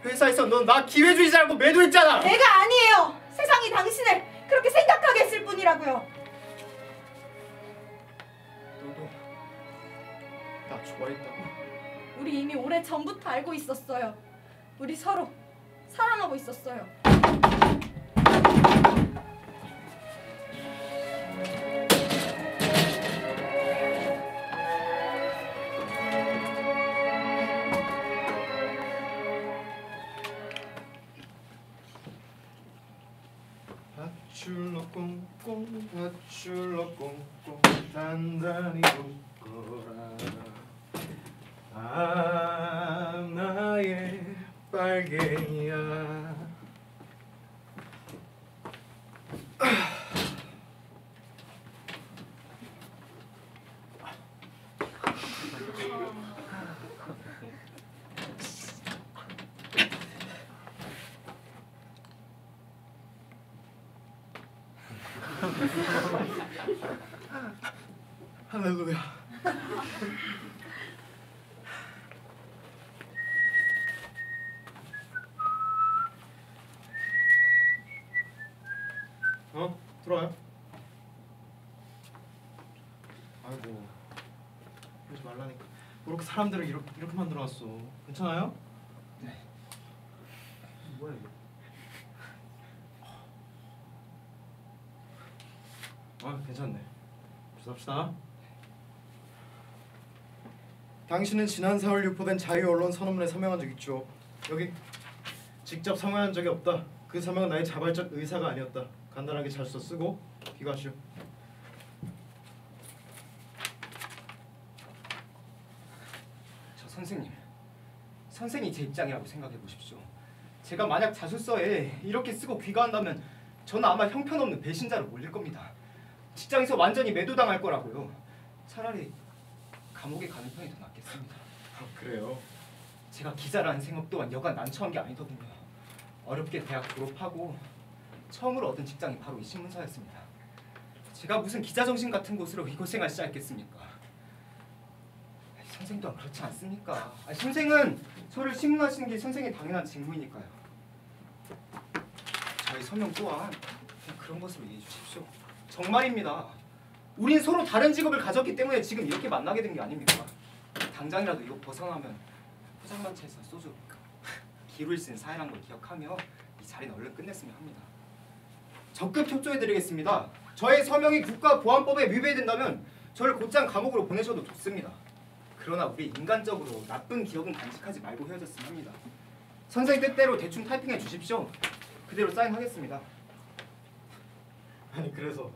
회사에서 너 나 기회주의자라고 매도했잖아. 내가 아니에요. 세상이 당신을 그렇게 생각하게 했을 뿐이라고요. 너도 나 좋아했다고? 우리 이미 오래 전부터 알고 있었어요. 우리 서로 사랑하고 있었어요. 밧줄로 꽁꽁 밧줄로 꽁꽁 단단히 묶어라. 아 나의 빨갱이야. 할렐루야. 들어와요. 아이고 그러지 말라니까. 그렇게 사람들을 이렇게 만들어놨어. 괜찮아요? 네. 뭐야 이게? 아 괜찮네. 합시다. 당신은 지난 4월 유포된 자유언론 선언문에 서명한 적 있죠? 여기 직접 서명한 적이 없다. 그 서명은 나의 자발적 의사가 아니었다. 간단하게 잘 써 쓰고 귀가하시오. 선생이 제 입장이라고 생각해 보십시오. 제가 만약 자술서에 이렇게 쓰고 귀가한다면 저는 아마 형편없는 배신자로 몰릴 겁니다. 직장에서 완전히 매도당할 거라고요. 차라리 감옥에 가는 편이 더 낫겠습니다. 그래요? 제가 기자라는 생업 또한 여간 난처한 게 아니더군요. 어렵게 대학 졸업하고 처음으로 얻은 직장이 바로 이 신문사였습니다. 제가 무슨 기자 정신 같은 곳으로 이곳 생활 시작했겠습니까? 선생 또한 그렇지 않습니까? 선생은 저를 신문하시는 게 선생의 당연한 직무이니까요. 저희 서명 또한 그냥 그런 것으로 이해해 주십시오. 정말입니다. 우린 서로 다른 직업을 가졌기 때문에 지금 이렇게 만나게 된 게 아닙니까? 당장이라도 이거 벗어나면 포장마차에서 소주 기루를 쓴 사회란 걸 기억하며 이 자리는 얼른 끝냈으면 합니다. 적극 협조해드리겠습니다. 저의 서명이 국가보안법에 위배된다면 저를 곧장 감옥으로 보내셔도 좋습니다. 그러나 우리 인간적으로 나쁜 기억은 간직하지 말고 헤어졌으면 합니다. 선생 뜻대로 대충 타이핑해 주십시오. 그대로 사인하겠습니다. 아니 그래서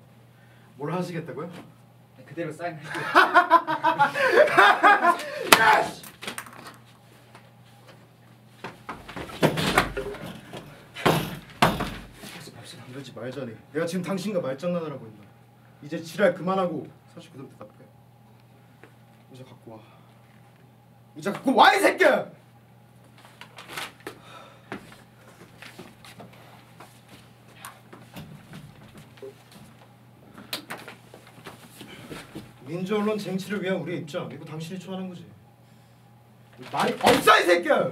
뭘 하시겠다고요? 네, 그대로 사인할게요. 이러지 말자니. 내가 지금 당신과 말장난을 하고 있나? 이제 지랄 그만하고 사실 그대로 대답해. 의자 갖고 와. 의자 갖고 와 이 새끼야! 민주언론 쟁취를 위한 우리의 입장 이거 당신이 추하는 거지. 말이 없어 이 새끼야!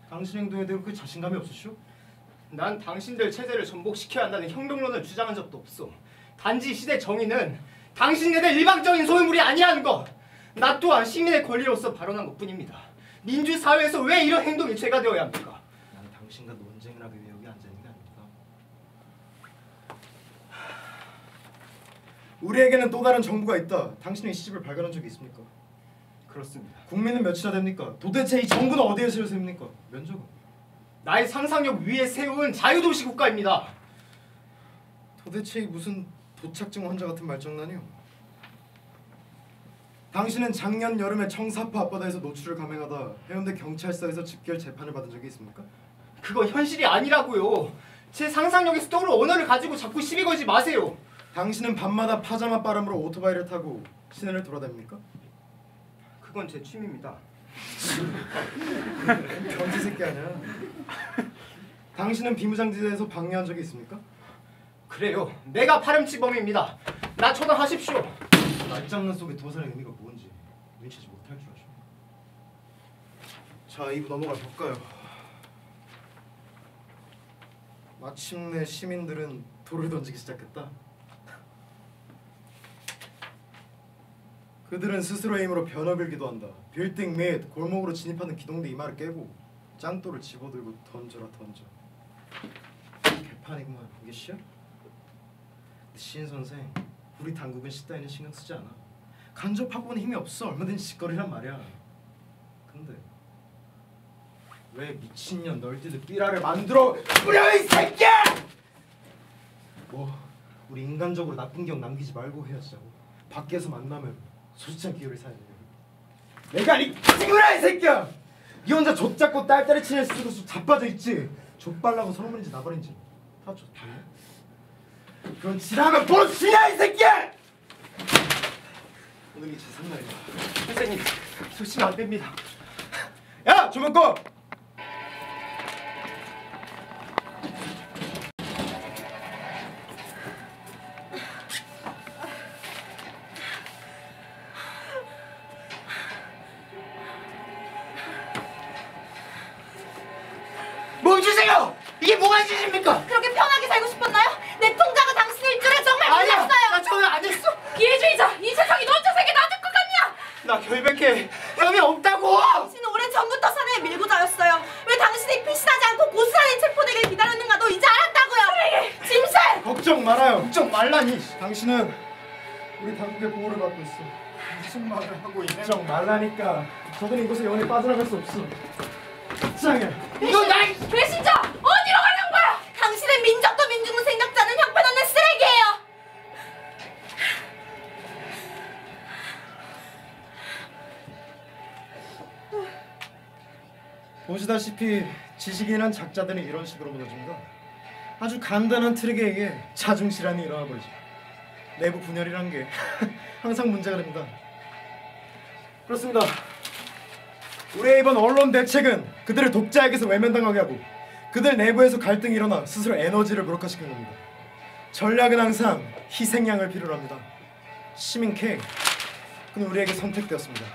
당신 행동에 대해 그 자신감이 없으시오? 난 당신들 체제를 전복시켜야 한다는 혁명론을 주장한 적도 없어. 단지 시대 정의는 당신네들 일방적인 소유물이 아니라는 것. 나 또한 시민의 권리로서 발언한 것뿐입니다. 민주사회에서 왜 이런 행동이 죄가 되어야 합니까? 나는 당신과 논쟁을 하기 위해 여기 앉아있는 게 아닙니다. 우리에게는 또 다른 정부가 있다. 당신의 시집을 발견한 적이 있습니까? 그렇습니다. 국민은 몇이나 됩니까? 도대체 이 정부는 어디에 세우십니까? 면적은? 나의 상상력 위에 세운 자유도시 국가입니다. 도대체 무슨 도착증 환자 같은 말장난이요? 당신은 작년 여름에 청사포 앞바다에서 노출을 감행하다 해운대 경찰서에서 집결 재판을 받은 적이 있습니까? 그거 현실이 아니라고요. 제 상상력에서 떠오른 언어를 가지고 자꾸 시비 걸지 마세요. 당신은 밤마다 파자마 바람으로 오토바이를 타고 시내를 돌아다닙니까? 그건 제 취미입니다. 변태 새끼 아니야. 당신은 비무장지대에서 방해한 적이 있습니까? 그래요. 내가 파렴치범입니다. 나 처단하십시오. 말장난 속에 도살의 의미가 뭔지 눈치채지 못할 줄 아시오. 자, 2부 넘어가 볼까요? 마침내 시민들은 돌을 던지기 시작했다. 그들은 스스로의 힘으로 변혁을 기도한다. 빌딩 및 골목으로 진입하는 기동대 이마를 깨고 짱돌을 집어들고 던져라 던져. 개판이구만. 이게 시야? 시인 선생, 우리 당국은 시 따위는 신경 쓰지 않아. 간접하고는 힘이 없어. 얼마든지 짓거리란 말이야. 근데 왜 미친년 널디들 삐라를 만들어 뿌려 이 새끼야! 뭐 우리 인간적으로 나쁜 기억 남기지 말고 헤어지자고. 밖에서 만나면 소주잔 기회를 사야 돼. 내가 니 찍으라 이 새끼야! 니 혼자 족 잡고 딸딸이 치는 쓰고서 자빠져 있지. 족발라고 소문인지 나발인지 다 좋다. 그런 지랄하면 뭘 주냐 이 새끼야! 오늘이 제 3날이다. 선생님, 조심히 안 됩니다. 야! 조명 꺼! 멈추세요! 이게 뭐가 짓입니까? 그렇게 편하게 살고 싶었나요? 내 통장은 당신의 일줄에 정말 몰랐어요. 나 저는 안 했어. 기회주의자, 이 세상이 너 혼자 세계 놔둘 것 같냐? 나 결백해. 혐의 없다고. 당신은 오래전부터 사내에 밀고 다녔어요. 왜 당신이 피신하지 않고 고스란히 체포되길 기다렸는가 너 이제 알았다고요. 쓰레기! 짐승! 걱정 말아요. 걱정 말라니. 당신은 우리 당국의 보호를 받고 있어. 무슨 말을 하고 있냐? 걱정 말라니까. 저들은 이곳에 영원히 빠져나갈 수 없어. 짱이야. 이거 나 배신자! 어디로 가는 거야? 당신의 민족도 민중도 생각자는 형편없는 쓰레기예요. 보시다시피 지식인이란 작자들은 이런 식으로 무너집니다. 아주 간단한 트릭에 의해 자중질환이 일어나 버리죠. 내부 분열이란 게 항상 문제가 됩니다. 그렇습니다. 우리의 이번 언론 대책은 그들을 독자에게서 외면당하게 하고 그들 내부에서 갈등이 일어나 스스로 에너지를 무력화시키는 겁니다. 전략은 항상 희생양을 필요로 합니다. 시민 K, 그는 우리에게 선택되었습니다.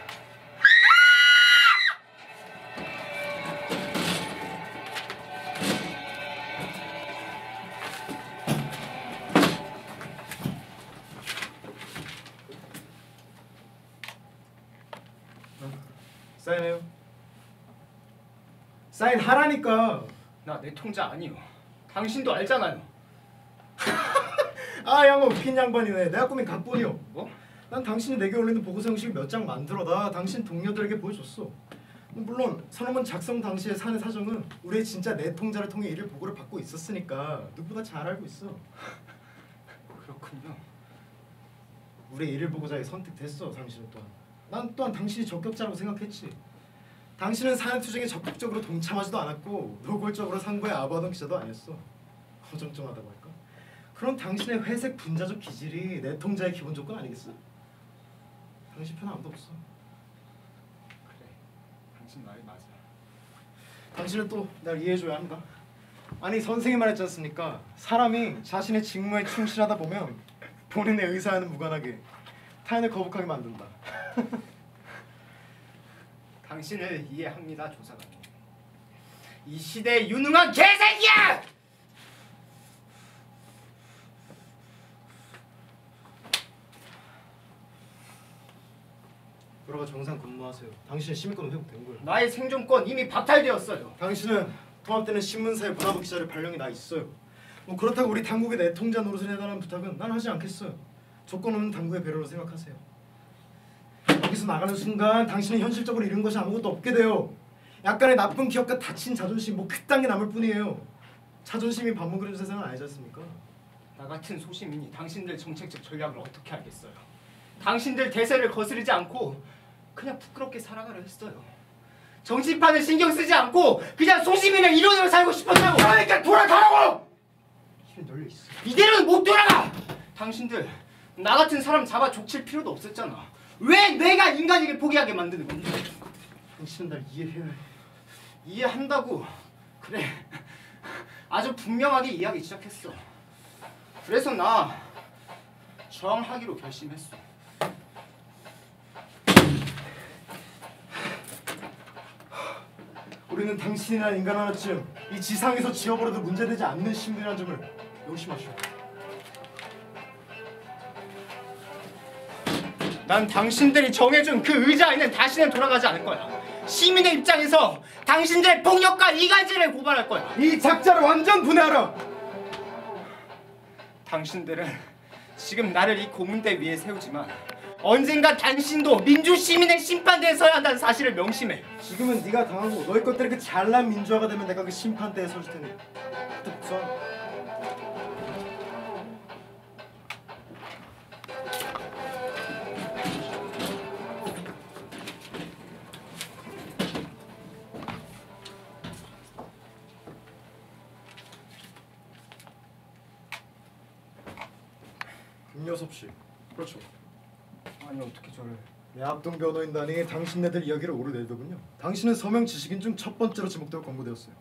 사인해요. 사인하라니까. 나 내 통자 아니요. 당신도 알잖아요. 아 양반 웃긴 양반이네. 내가 꾸민 각본이요. 뭐? 난 당신이 내게 올리는 보고서 형식을 몇 장 만들어다 당신 동료들에게 보여줬어. 물론 선언문 작성 당시의 사내 사정은 우리의 진짜 내통자를 통해 이를 보고를 받고 있었으니까 누구보다 잘 알고 있어. 그렇군요. 우리의 일일 보고자에 선택됐어. 당신은 또한. 난 또한 당신이 적격자라고 생각했지. 당신은 사내 투쟁에 적극적으로 동참하지도 않았고 노골적으로 상부에 아부하던 기자도 아니었어. 어정쩡하다고 할까? 그런 당신의 회색 분자적 기질이 내통자의 기본 조건 아니겠어? 당신 편 아무도 없어. 그래, 당신 말이 맞아. 당신은 또 날 이해해줘야 한다. 아니 선생이 말했지 않습니까? 사람이 자신의 직무에 충실하다 보면 본인의 의사와는 무관하게 타인을 거북하게 만든다. 당신을 이해합니다, 조사관님. 이 시대의 유능한 개새끼야! 돌아가 정상 근무하세요. 당신의 시민권은 회복된 거예요. 나의 생존권 이미 박탈되었어요. 당신은 통합되는 신문사의 문화부 기자를 발령이 나 있어요. 뭐 그렇다고 우리 당국의 내통자 노릇을 해달라는 부탁은 난 하지 않겠어요. 조건 없는 당국의 배려로 생각하세요. 여기서 나가는 순간 당신은 현실적으로 잃은 것이 아무것도 없게 돼요. 약간의 나쁜 기억과 다친 자존심 뭐 그딴 게 남을 뿐이에요. 자존심이 밥 먹으려는 세상은 아니지 않습니까? 나 같은 소시민이 당신들 정책적 전략을 어떻게 알겠어요? 당신들 대세를 거스르지 않고 그냥 부끄럽게 살아가려 했어요. 정치판을 신경 쓰지 않고 그냥 소시민의 일원으로 살고 싶었다고. 그러니까 돌아가라고! 힘이 널려 있어. 이대로는 못 돌아가! 당신들 나 같은 사람 잡아 족칠 필요도 없었잖아. 왜 내가 인간에게 포기하게 만드는 건데? 당신은 날 이해해야 해. 이해한다고. 그래. 아주 분명하게 이해하기 시작했어. 그래서 나 저항하기로 결심했어. 우리는 당신이라는 인간 하나쯤 이 지상에서 지어버려도 문제되지 않는 시민이라는 점을 명심하시오. 난 당신들이 정해준 그 의자에는 다시는 돌아가지 않을 거야. 시민의 입장에서 당신들의 폭력과 이간질을 고발할 거야. 이 작자를 완전 분해하라. 당신들은 지금 나를 이 고문대 위에 세우지만 언젠가 당신도 민주 시민의 심판대에 서야 한다는 사실을 명심해. 지금은 네가 당하고 너희 것들이 그 잘난 민주화가 되면 내가 그 심판대에 서줄 테니 그때 복수하라. 김여섭 씨. 그렇죠. 아니 어떻게 저를... 내 합동 변호인단이 당신네들 이야기를 오르내더군요. 당신은 서명 지식인 중 첫 번째로 지목되고 권고되었어요.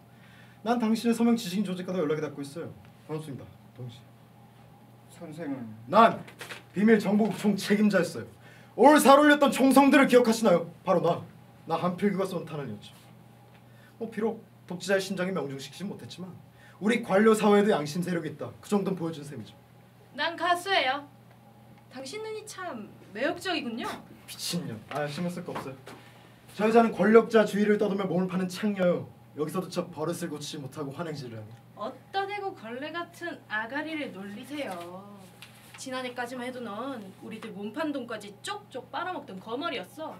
난 당신의 서명 지식인 조직과도 연락이 닿고 있어요. 반갑습니다, 동시. 선생은... 난 비밀 정보국 총 책임자였어요. 올 살 올렸던 총성들을 기억하시나요? 바로 나 한필규가 쏜 탄환이었죠. 비록 독재자의 심장에 명중시키지 못했지만 우리 관료 사회에도 양심 세력이 있다. 그 정도는 보여준 셈이죠. 난 가수예요. 당신 눈이 참 매혹적이군요. 미친년. 신경 쓸 거 없어요. 저 여자는 권력자 주의를 떠돌며 몸을 파는 창녀요. 여기서도 저 버릇을 고치지 못하고 환행질을 하니. 어따 대고 걸레 같은 아가리를 놀리세요. 지난해까지만 해도 넌 우리들 몸판 돈까지 쪽쪽 빨아먹던 거머리였어.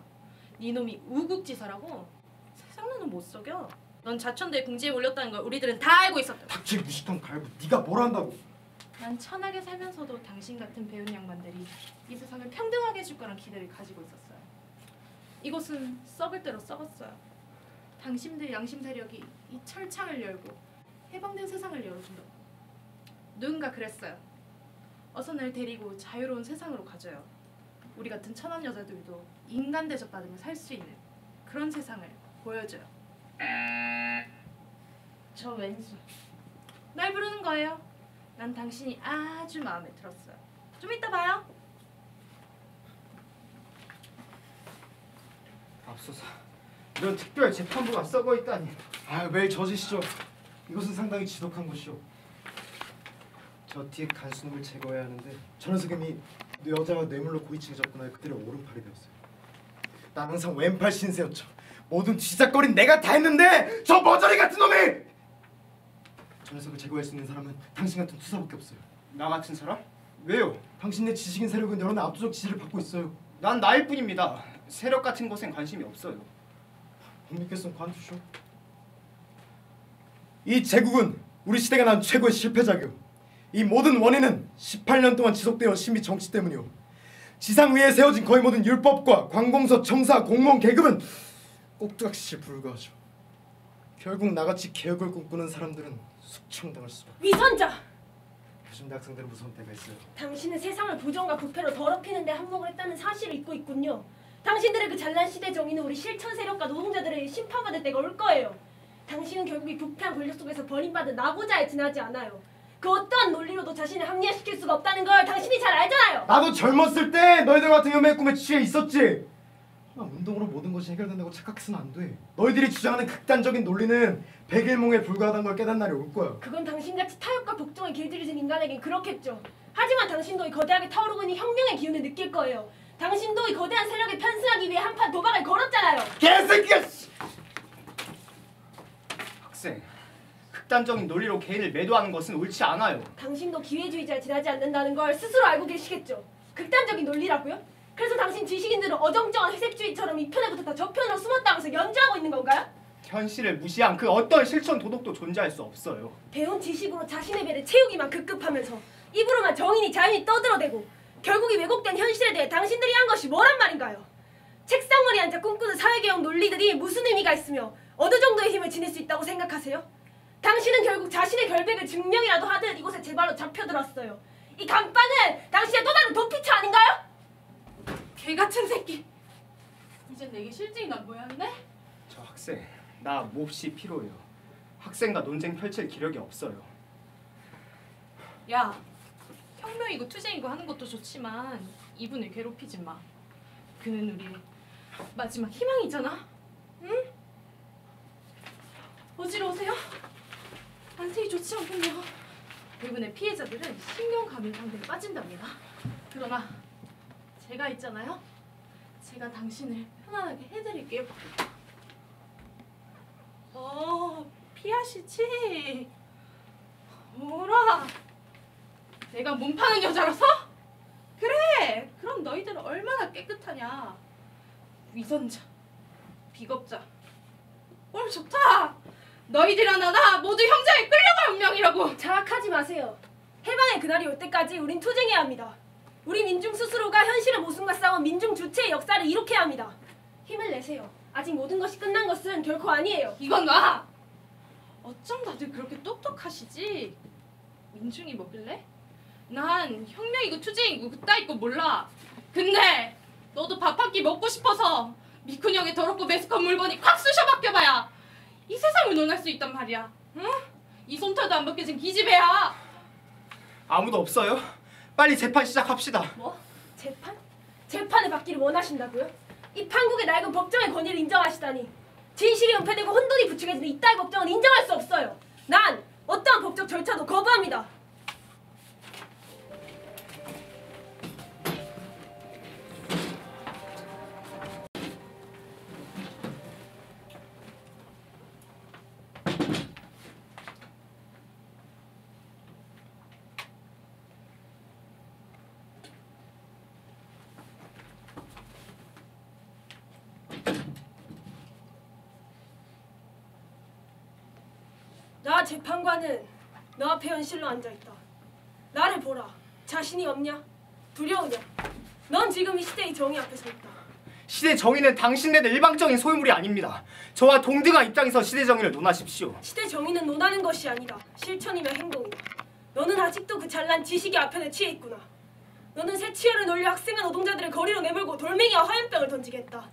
네 놈이 우국지사라고 세상 너는 못 속여. 넌 자천대 궁지에 올렸다는 걸 우리들은 다 알고 있었다. 닥칠 무식한 갈부. 네가 뭘 한다고. 난 천하게 살면서도 당신 같은 배운 양반들이 이 세상을 평등하게 해줄 거란 기대를 가지고 있었어요. 이곳은 썩을 대로 썩었어요. 당신들 양심 세력이 이 철창을 열고 해방된 세상을 열어준다고. 누군가 그랬어요. 어서 날 데리고 자유로운 세상으로 가줘요. 우리 같은 천한 여자들도 인간 대접받으며 살 수 있는 그런 세상을 보여줘요. 저 왠지 날 부르는 거예요. 난 당신이 아주 마음에 들었어요. 좀 이따 봐요. 앞서서 이런 특별 재판부가 썩어 있다니. 매일 저지시죠. 이것은 상당히 지독한 것이오. 저 뒤에 간수놈을 제거해야 하는데 저 녀석이 여자가 뇌물로 고위층에 접근하여 그들의 오른팔이 되었어요. 난 항상 왼팔 신세였죠. 모든 뒤작거린 내가 다 했는데 저 머저리 같은 놈이! 저 녀석을 제거할 수 있는 사람은 당신 같은 투사밖에 없어요. 나 같은 사람? 왜요? 당신네 지식인 세력은 여론의 압도적 지지를 받고 있어요. 난 나일 뿐입니다. 세력 같은 것엔 관심이 없어요. 못 믿겠으면 관두쇼. 이 제국은 우리 시대가 난 최고의 실패작이오. 이 모든 원인은 18년 동안 지속되어 신비 정치 때문이오. 지상 위에 세워진 거의 모든 율법과 관공서, 청사, 공무원 계급은 꼭두각시에 불과하죠. 결국 나같이 개혁을 꿈꾸는 사람들은 숙청당할 수밖에. 위선자! 요즘 학생들은 무서운 때가 있어요. 당신은 세상을 부정과 부패로 더럽히는 데 한몫을 했다는 사실을 잊고 있군요. 당신들의 그 잘난 시대 정의는 우리 실천 세력과 노동자들에게 심판받을 때가 올 거예요. 당신은 결국 이 부패한 권력 속에서 버림받은 나고자에 지나지 않아요. 그 어떠한 논리로도 자신을 합리화시킬 수가 없다는 걸 당신이 잘 알잖아요. 나도 젊었을 때 너희들 같은 혐오의 꿈에 취해 있었지. 운동으로 모든 것이 해결된다고 착각해서는 안 돼. 너희들이 주장하는 극단적인 논리는 백일몽에 불과하다는 걸 깨닫는 날이 올 거야. 그건 당신같이 타협과 복종에 길들여진 인간에겐 그렇겠죠. 하지만 당신도 이 거대하게 타오르고 있는 혁명의 기운을 느낄 거예요. 당신도 이 거대한 세력에 편승하기 위해 한판 도박을 걸었잖아요. 개새끼야! 학생, 극단적인 논리로 개인을 매도하는 것은 옳지 않아요. 당신도 기회주의자에 지나지 않는다는 걸 스스로 알고 계시겠죠. 극단적인 논리라고요? 그래서 당신 지식인들은 어정쩡한 회색주의처럼 이 편에부터 다 저 편으로 숨었다면서 연주하고 있는 건가요? 현실을 무시한 그 어떤 실천 도덕도 존재할 수 없어요. 배운 지식으로 자신의 배를 채우기만 급급하면서 입으로만 정인이 자연히 떠들어대고 결국 이 왜곡된 현실에 대해 당신들이 한 것이 뭐란 말인가요? 책상머리에 앉아 꿈꾸는 사회개혁 논리들이 무슨 의미가 있으며 어느 정도의 힘을 지닐 수 있다고 생각하세요? 당신은 결국 자신의 결백을 증명이라도 하듯 이곳에 제 발로 잡혀들었어요. 이 감방은 당신의 또 다른 도피처 아닌가요? 개같은 새끼. 이젠 내게 실증이 난 모양이네? 저 학생, 나 몹시 필요해요. 학생과 논쟁 펼칠 기력이 없어요. 야, 혁명이고 투쟁이고 하는 것도 좋지만 이분을 괴롭히지 마. 그는 우리의 마지막 희망이잖아. 응? 어지러우세요? 안색이 좋지 않군요. 대부분의 피해자들은 신경감염 상태에 빠진답니다. 그러나 제가 있잖아요. 제가 당신을 편안하게 해드릴게요. 피하시지. 뭐라? 내가 몸 파는 여자라서? 그래. 그럼 너희들은 얼마나 깨끗하냐. 위선자, 비겁자. 꼴 좋다. 너희들이나 나 모두 형제의 끌려갈 운명이라고. 자학하지 마세요. 해방의 그날이 올 때까지 우린 투쟁해야 합니다. 우리 민중 스스로가 현실의 모순과 싸운 민중 주체의 역사를 이룩해야 합니다. 힘을 내세요. 아직 모든 것이 끝난 것은 결코 아니에요. 이건 놔! 어쩜 다들 그렇게 똑똑하시지? 민중이 뭐길래? 난 혁명이고 투쟁이고 그따위 거 몰라. 근데 너도 밥 한 끼 먹고 싶어서 미쿤형의 더럽고 메스껍 물건이 콱 쑤셔 박혀봐야 이 세상을 논할 수 있단 말이야. 응? 이 솜털도 안 벗겨진 기집애야. 아무도 없어요? 빨리 재판 시작합시다. 뭐? 재판? 재판을 받기를 원하신다고요? 이 판국의 낡은 법정의 권위를 인정하시다니. 진실이 은폐되고 혼돈이 부추겨지는 이따위 법정은 인정할 수 없어요. 난 어떠한 법적 절차도 거부합니다. 나 재판관은 너 앞에 현실로 앉아있다. 나를 보라. 자신이 없냐? 두려우냐? 넌 지금 이 시대의 정의 앞에 서 있다. 시대 정의는 당신네들 일방적인 소유물이 아닙니다. 저와 동등한 입장에서 시대 정의를 논하십시오. 시대 정의는 논하는 것이 아니다. 실천이며 행동이다. 너는 아직도 그 잘난 지식의 아편에 취해 있구나. 너는 새 치열을 놀려 학생과 노동자들을 거리로 내몰고 돌멩이와 화염병을 던지겠다.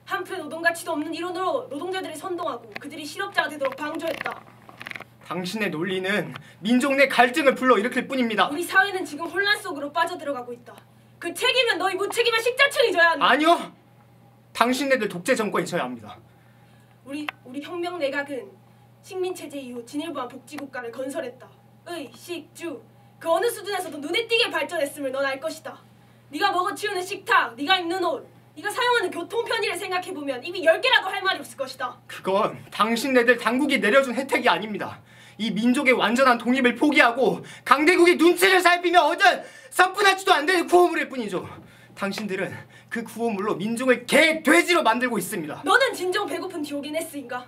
한풀의 노동가치도 없는 이론으로 노동자들을 선동하고 그들이 실업자가 되도록 방조했다. 당신의 논리는 민족 내 갈등을 불러일으킬 뿐입니다. 우리 사회는 지금 혼란 속으로 빠져들어가고 있다. 그 책임은 너희 무책임한 식자층이 져야 한다. 아니요. 당신네들 독재 정권이 져야 합니다. 우리 혁명 내각은 식민체제 이후 진일보한 복지국가를 건설했다. 의, 식, 주 그 어느 수준에서도 눈에 띄게 발전했음을 넌 알 것이다. 네가 먹어치우는 식탁, 네가 입는 옷, 네가 사용하는 교통 편의를 생각해보면 이미 10개라도 할 말이 없을 것이다. 그건 당신네들 당국이 내려준 혜택이 아닙니다. 이 민족의 완전한 독립을 포기하고 강대국의 눈치를 살피며 얻은 선분할지도 안 되는 구호물일 뿐이죠. 당신들은 그 구호물로 민족을 개, 돼지로 만들고 있습니다. 너는 진정 배고픈 디오게네스인가?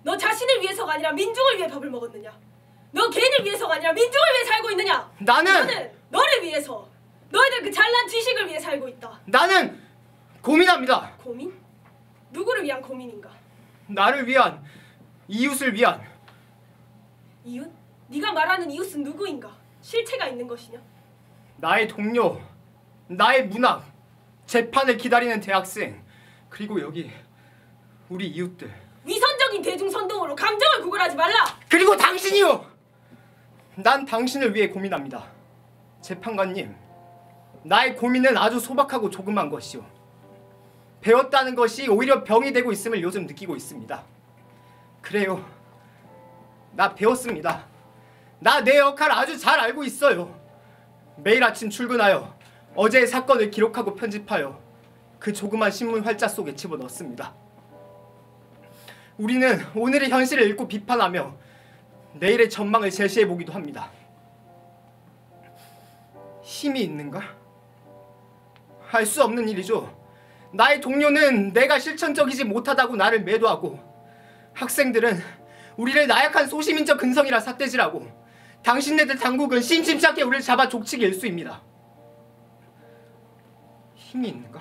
너 자신을 위해서가 아니라 민족을 위해 밥을 먹었느냐? 너 개인을 위해서가 아니라 민족을 위해 살고 있느냐? 너는 너를 위해서, 너희들 그 잘난 지식을 위해 살고 있다. 나는 고민합니다. 고민? 누구를 위한 고민인가? 나를 위한, 이웃을 위한. 이웃? 네가 말하는 이웃은 누구인가? 실체가 있는 것이냐? 나의 동료, 나의 문학, 재판을 기다리는 대학생, 그리고 여기 우리 이웃들. 위선적인 대중선동으로 감정을 구걸하지 말라! 그리고 당신이요! 난 당신을 위해 고민합니다. 재판관님, 나의 고민은 아주 소박하고 조그만 것이요. 배웠다는 것이 오히려 병이 되고 있음을 요즘 느끼고 있습니다. 그래요. 나 배웠습니다. 나 내 역할 아주 잘 알고 있어요. 매일 아침 출근하여 어제의 사건을 기록하고 편집하여 그 조그만 신문 활자 속에 집어넣습니다. 우리는 오늘의 현실을 읽고 비판하며 내일의 전망을 제시해보기도 합니다. 힘이 있는가? 알 수 없는 일이죠. 나의 동료는 내가 실천적이지 못하다고 나를 매도하고, 학생들은 우리를 나약한 소시민적 근성이라 삿대질하고, 당신네들 당국은 심심찮게 우리를 잡아 족치게 일쑤입니다. 힘이 있는가?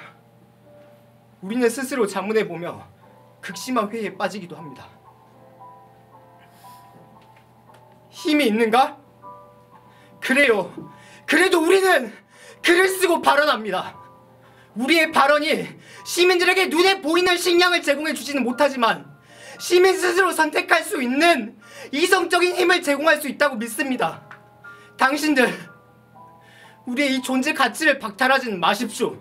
우리는 스스로 자문해보며 극심한 회의에 빠지기도 합니다. 힘이 있는가? 그래요. 그래도 우리는 글을 쓰고 발언합니다. 우리의 발언이 시민들에게 눈에 보이는 식량을 제공해 주지는 못하지만 시민 스스로 선택할 수 있는 이성적인 힘을 제공할 수 있다고 믿습니다. 당신들, 우리의 이 존재 가치를 박탈하지는 마십시오.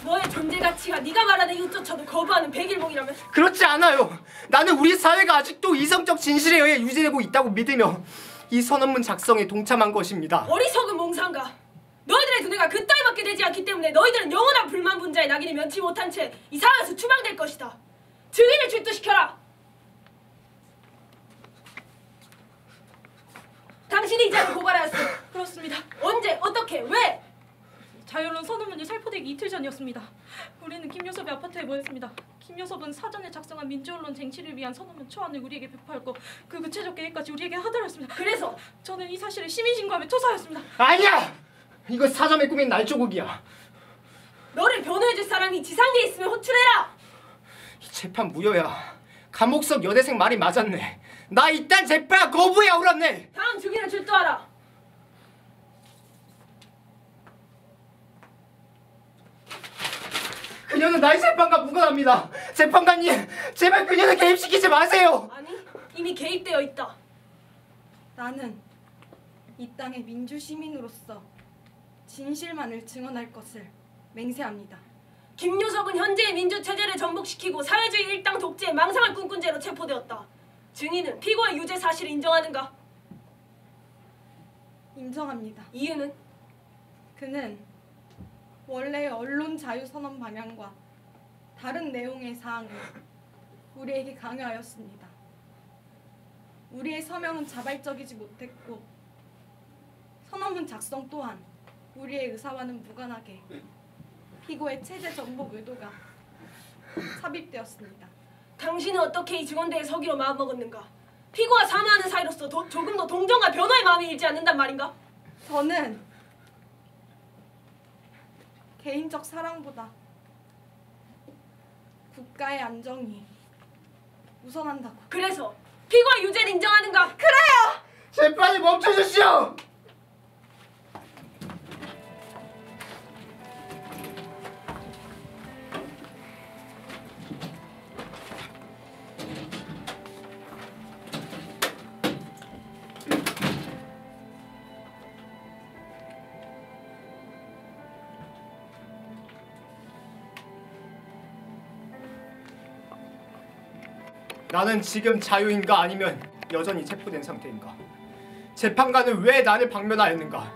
너의 존재 가치가 네가 말하는 이웃조차도 거부하는 백일몽이라면? 그렇지 않아요. 나는 우리 사회가 아직도 이성적 진실에 의해 유지되고 있다고 믿으며 이 선언문 작성에 동참한 것입니다. 어리석은 몽상가. 너희들의 두뇌가 그따위밖에 되지 않기 때문에 너희들은 영원한 불만 분자의 낙인을 면치 못한 채 이 사회에서 추방될 것이다. 증인을 출두시켜라. 당신이 이 자를 고발하였어. 그렇습니다. 언제? 어떻게? 왜? 자율론 선언문이 살포되기 이틀 전이었습니다. 우리는 김요섭의 아파트에 모였습니다. 김요섭은 사전에 작성한 민주언론 쟁취를 위한 선언문 초안을 우리에게 배포했고 그 구체적 계획까지 우리에게 하달했습니다. 그래서 저는 이 사실을 시민신고함에 토사하였습니다. 아니야! 이거 사전에 꾸민 날조국이야. 너를 변호해줄 사람이 지상계에 있으면 호출해라. 이 재판 무효야. 감옥석 여대생 말이 맞았네. 나 이딴 재판 거부해 울었네. 다음 증인을 출두하라. 그녀는 나의 재판과 무관합니다. 재판관님, 제발 그녀는 개입시키지 마세요. 아니, 이미 개입되어 있다. 나는 이 땅의 민주시민으로서 진실만을 증언할 것을 맹세합니다. 김요섭은 현재의 민주체제를 전복시키고 사회주의 일당 독재의 망상을 꿈꾼 죄로 체포되었다. 증인은 피고의 유죄 사실을 인정하는가? 인정합니다. 이유는? 그는 원래의 언론 자유 선언 방향과 다른 내용의 사항을 우리에게 강요하였습니다. 우리의 서명은 자발적이지 못했고 선언문 작성 또한 우리의 의사와는 무관하게 피고의 체제 전복 의도가 삽입되었습니다. 당신은 어떻게 이 증언대에 서기로 마음먹었는가? 피고와 사마하는 사이로서 조금 더 동정과 변호의 마음이 일지 않는단 말인가? 저는 개인적 사랑보다 국가의 안정이 우선한다고. 그래서 피고의 유죄를 인정하는가? 그래요! 재판이 멈춰주시오! 나는 지금 자유인가 아니면 여전히 체포된 상태인가? 재판관은 왜 나를 방면하였는가?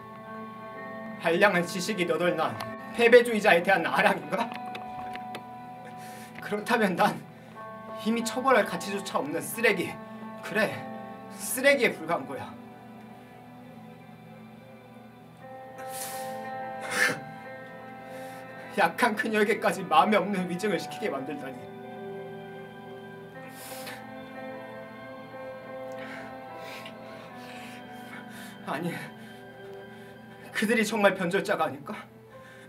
한량한 지식이 너덜난 패배주의자에 대한 아량인가? 그렇다면 난 이미 처벌할 가치조차 없는 쓰레기, 그래, 쓰레기에 불과한 거야. 약한 그녀에게까지 마음에 없는 위증을 시키게 만들다니. 아니, 그들이 정말 변절자가 아닐까?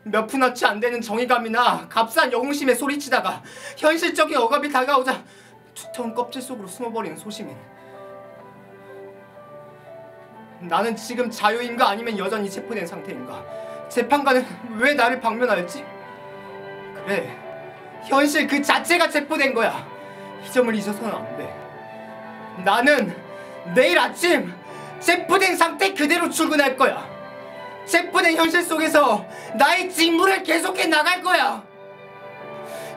몇 푼어치 안 되는 정의감이나 값싼 영웅심에 소리치다가 현실적인 억압이 다가오자 두터운 껍질 속으로 숨어버리는 소시민. 나는 지금 자유인가 아니면 여전히 체포된 상태인가? 재판관은 왜 나를 방면하였지? 그래, 현실 그 자체가 체포된 거야. 이 점을 잊어서는 안 돼. 나는 내일 아침 체포된 상태 그대로 출근할 거야. 체포된 현실 속에서 나의 직무를 계속해 나갈 거야.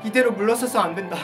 이대로 물러서서 안 된다.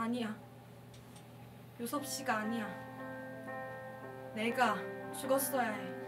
아니야. 요섭 씨가 아니야. 내가 죽었어야 해.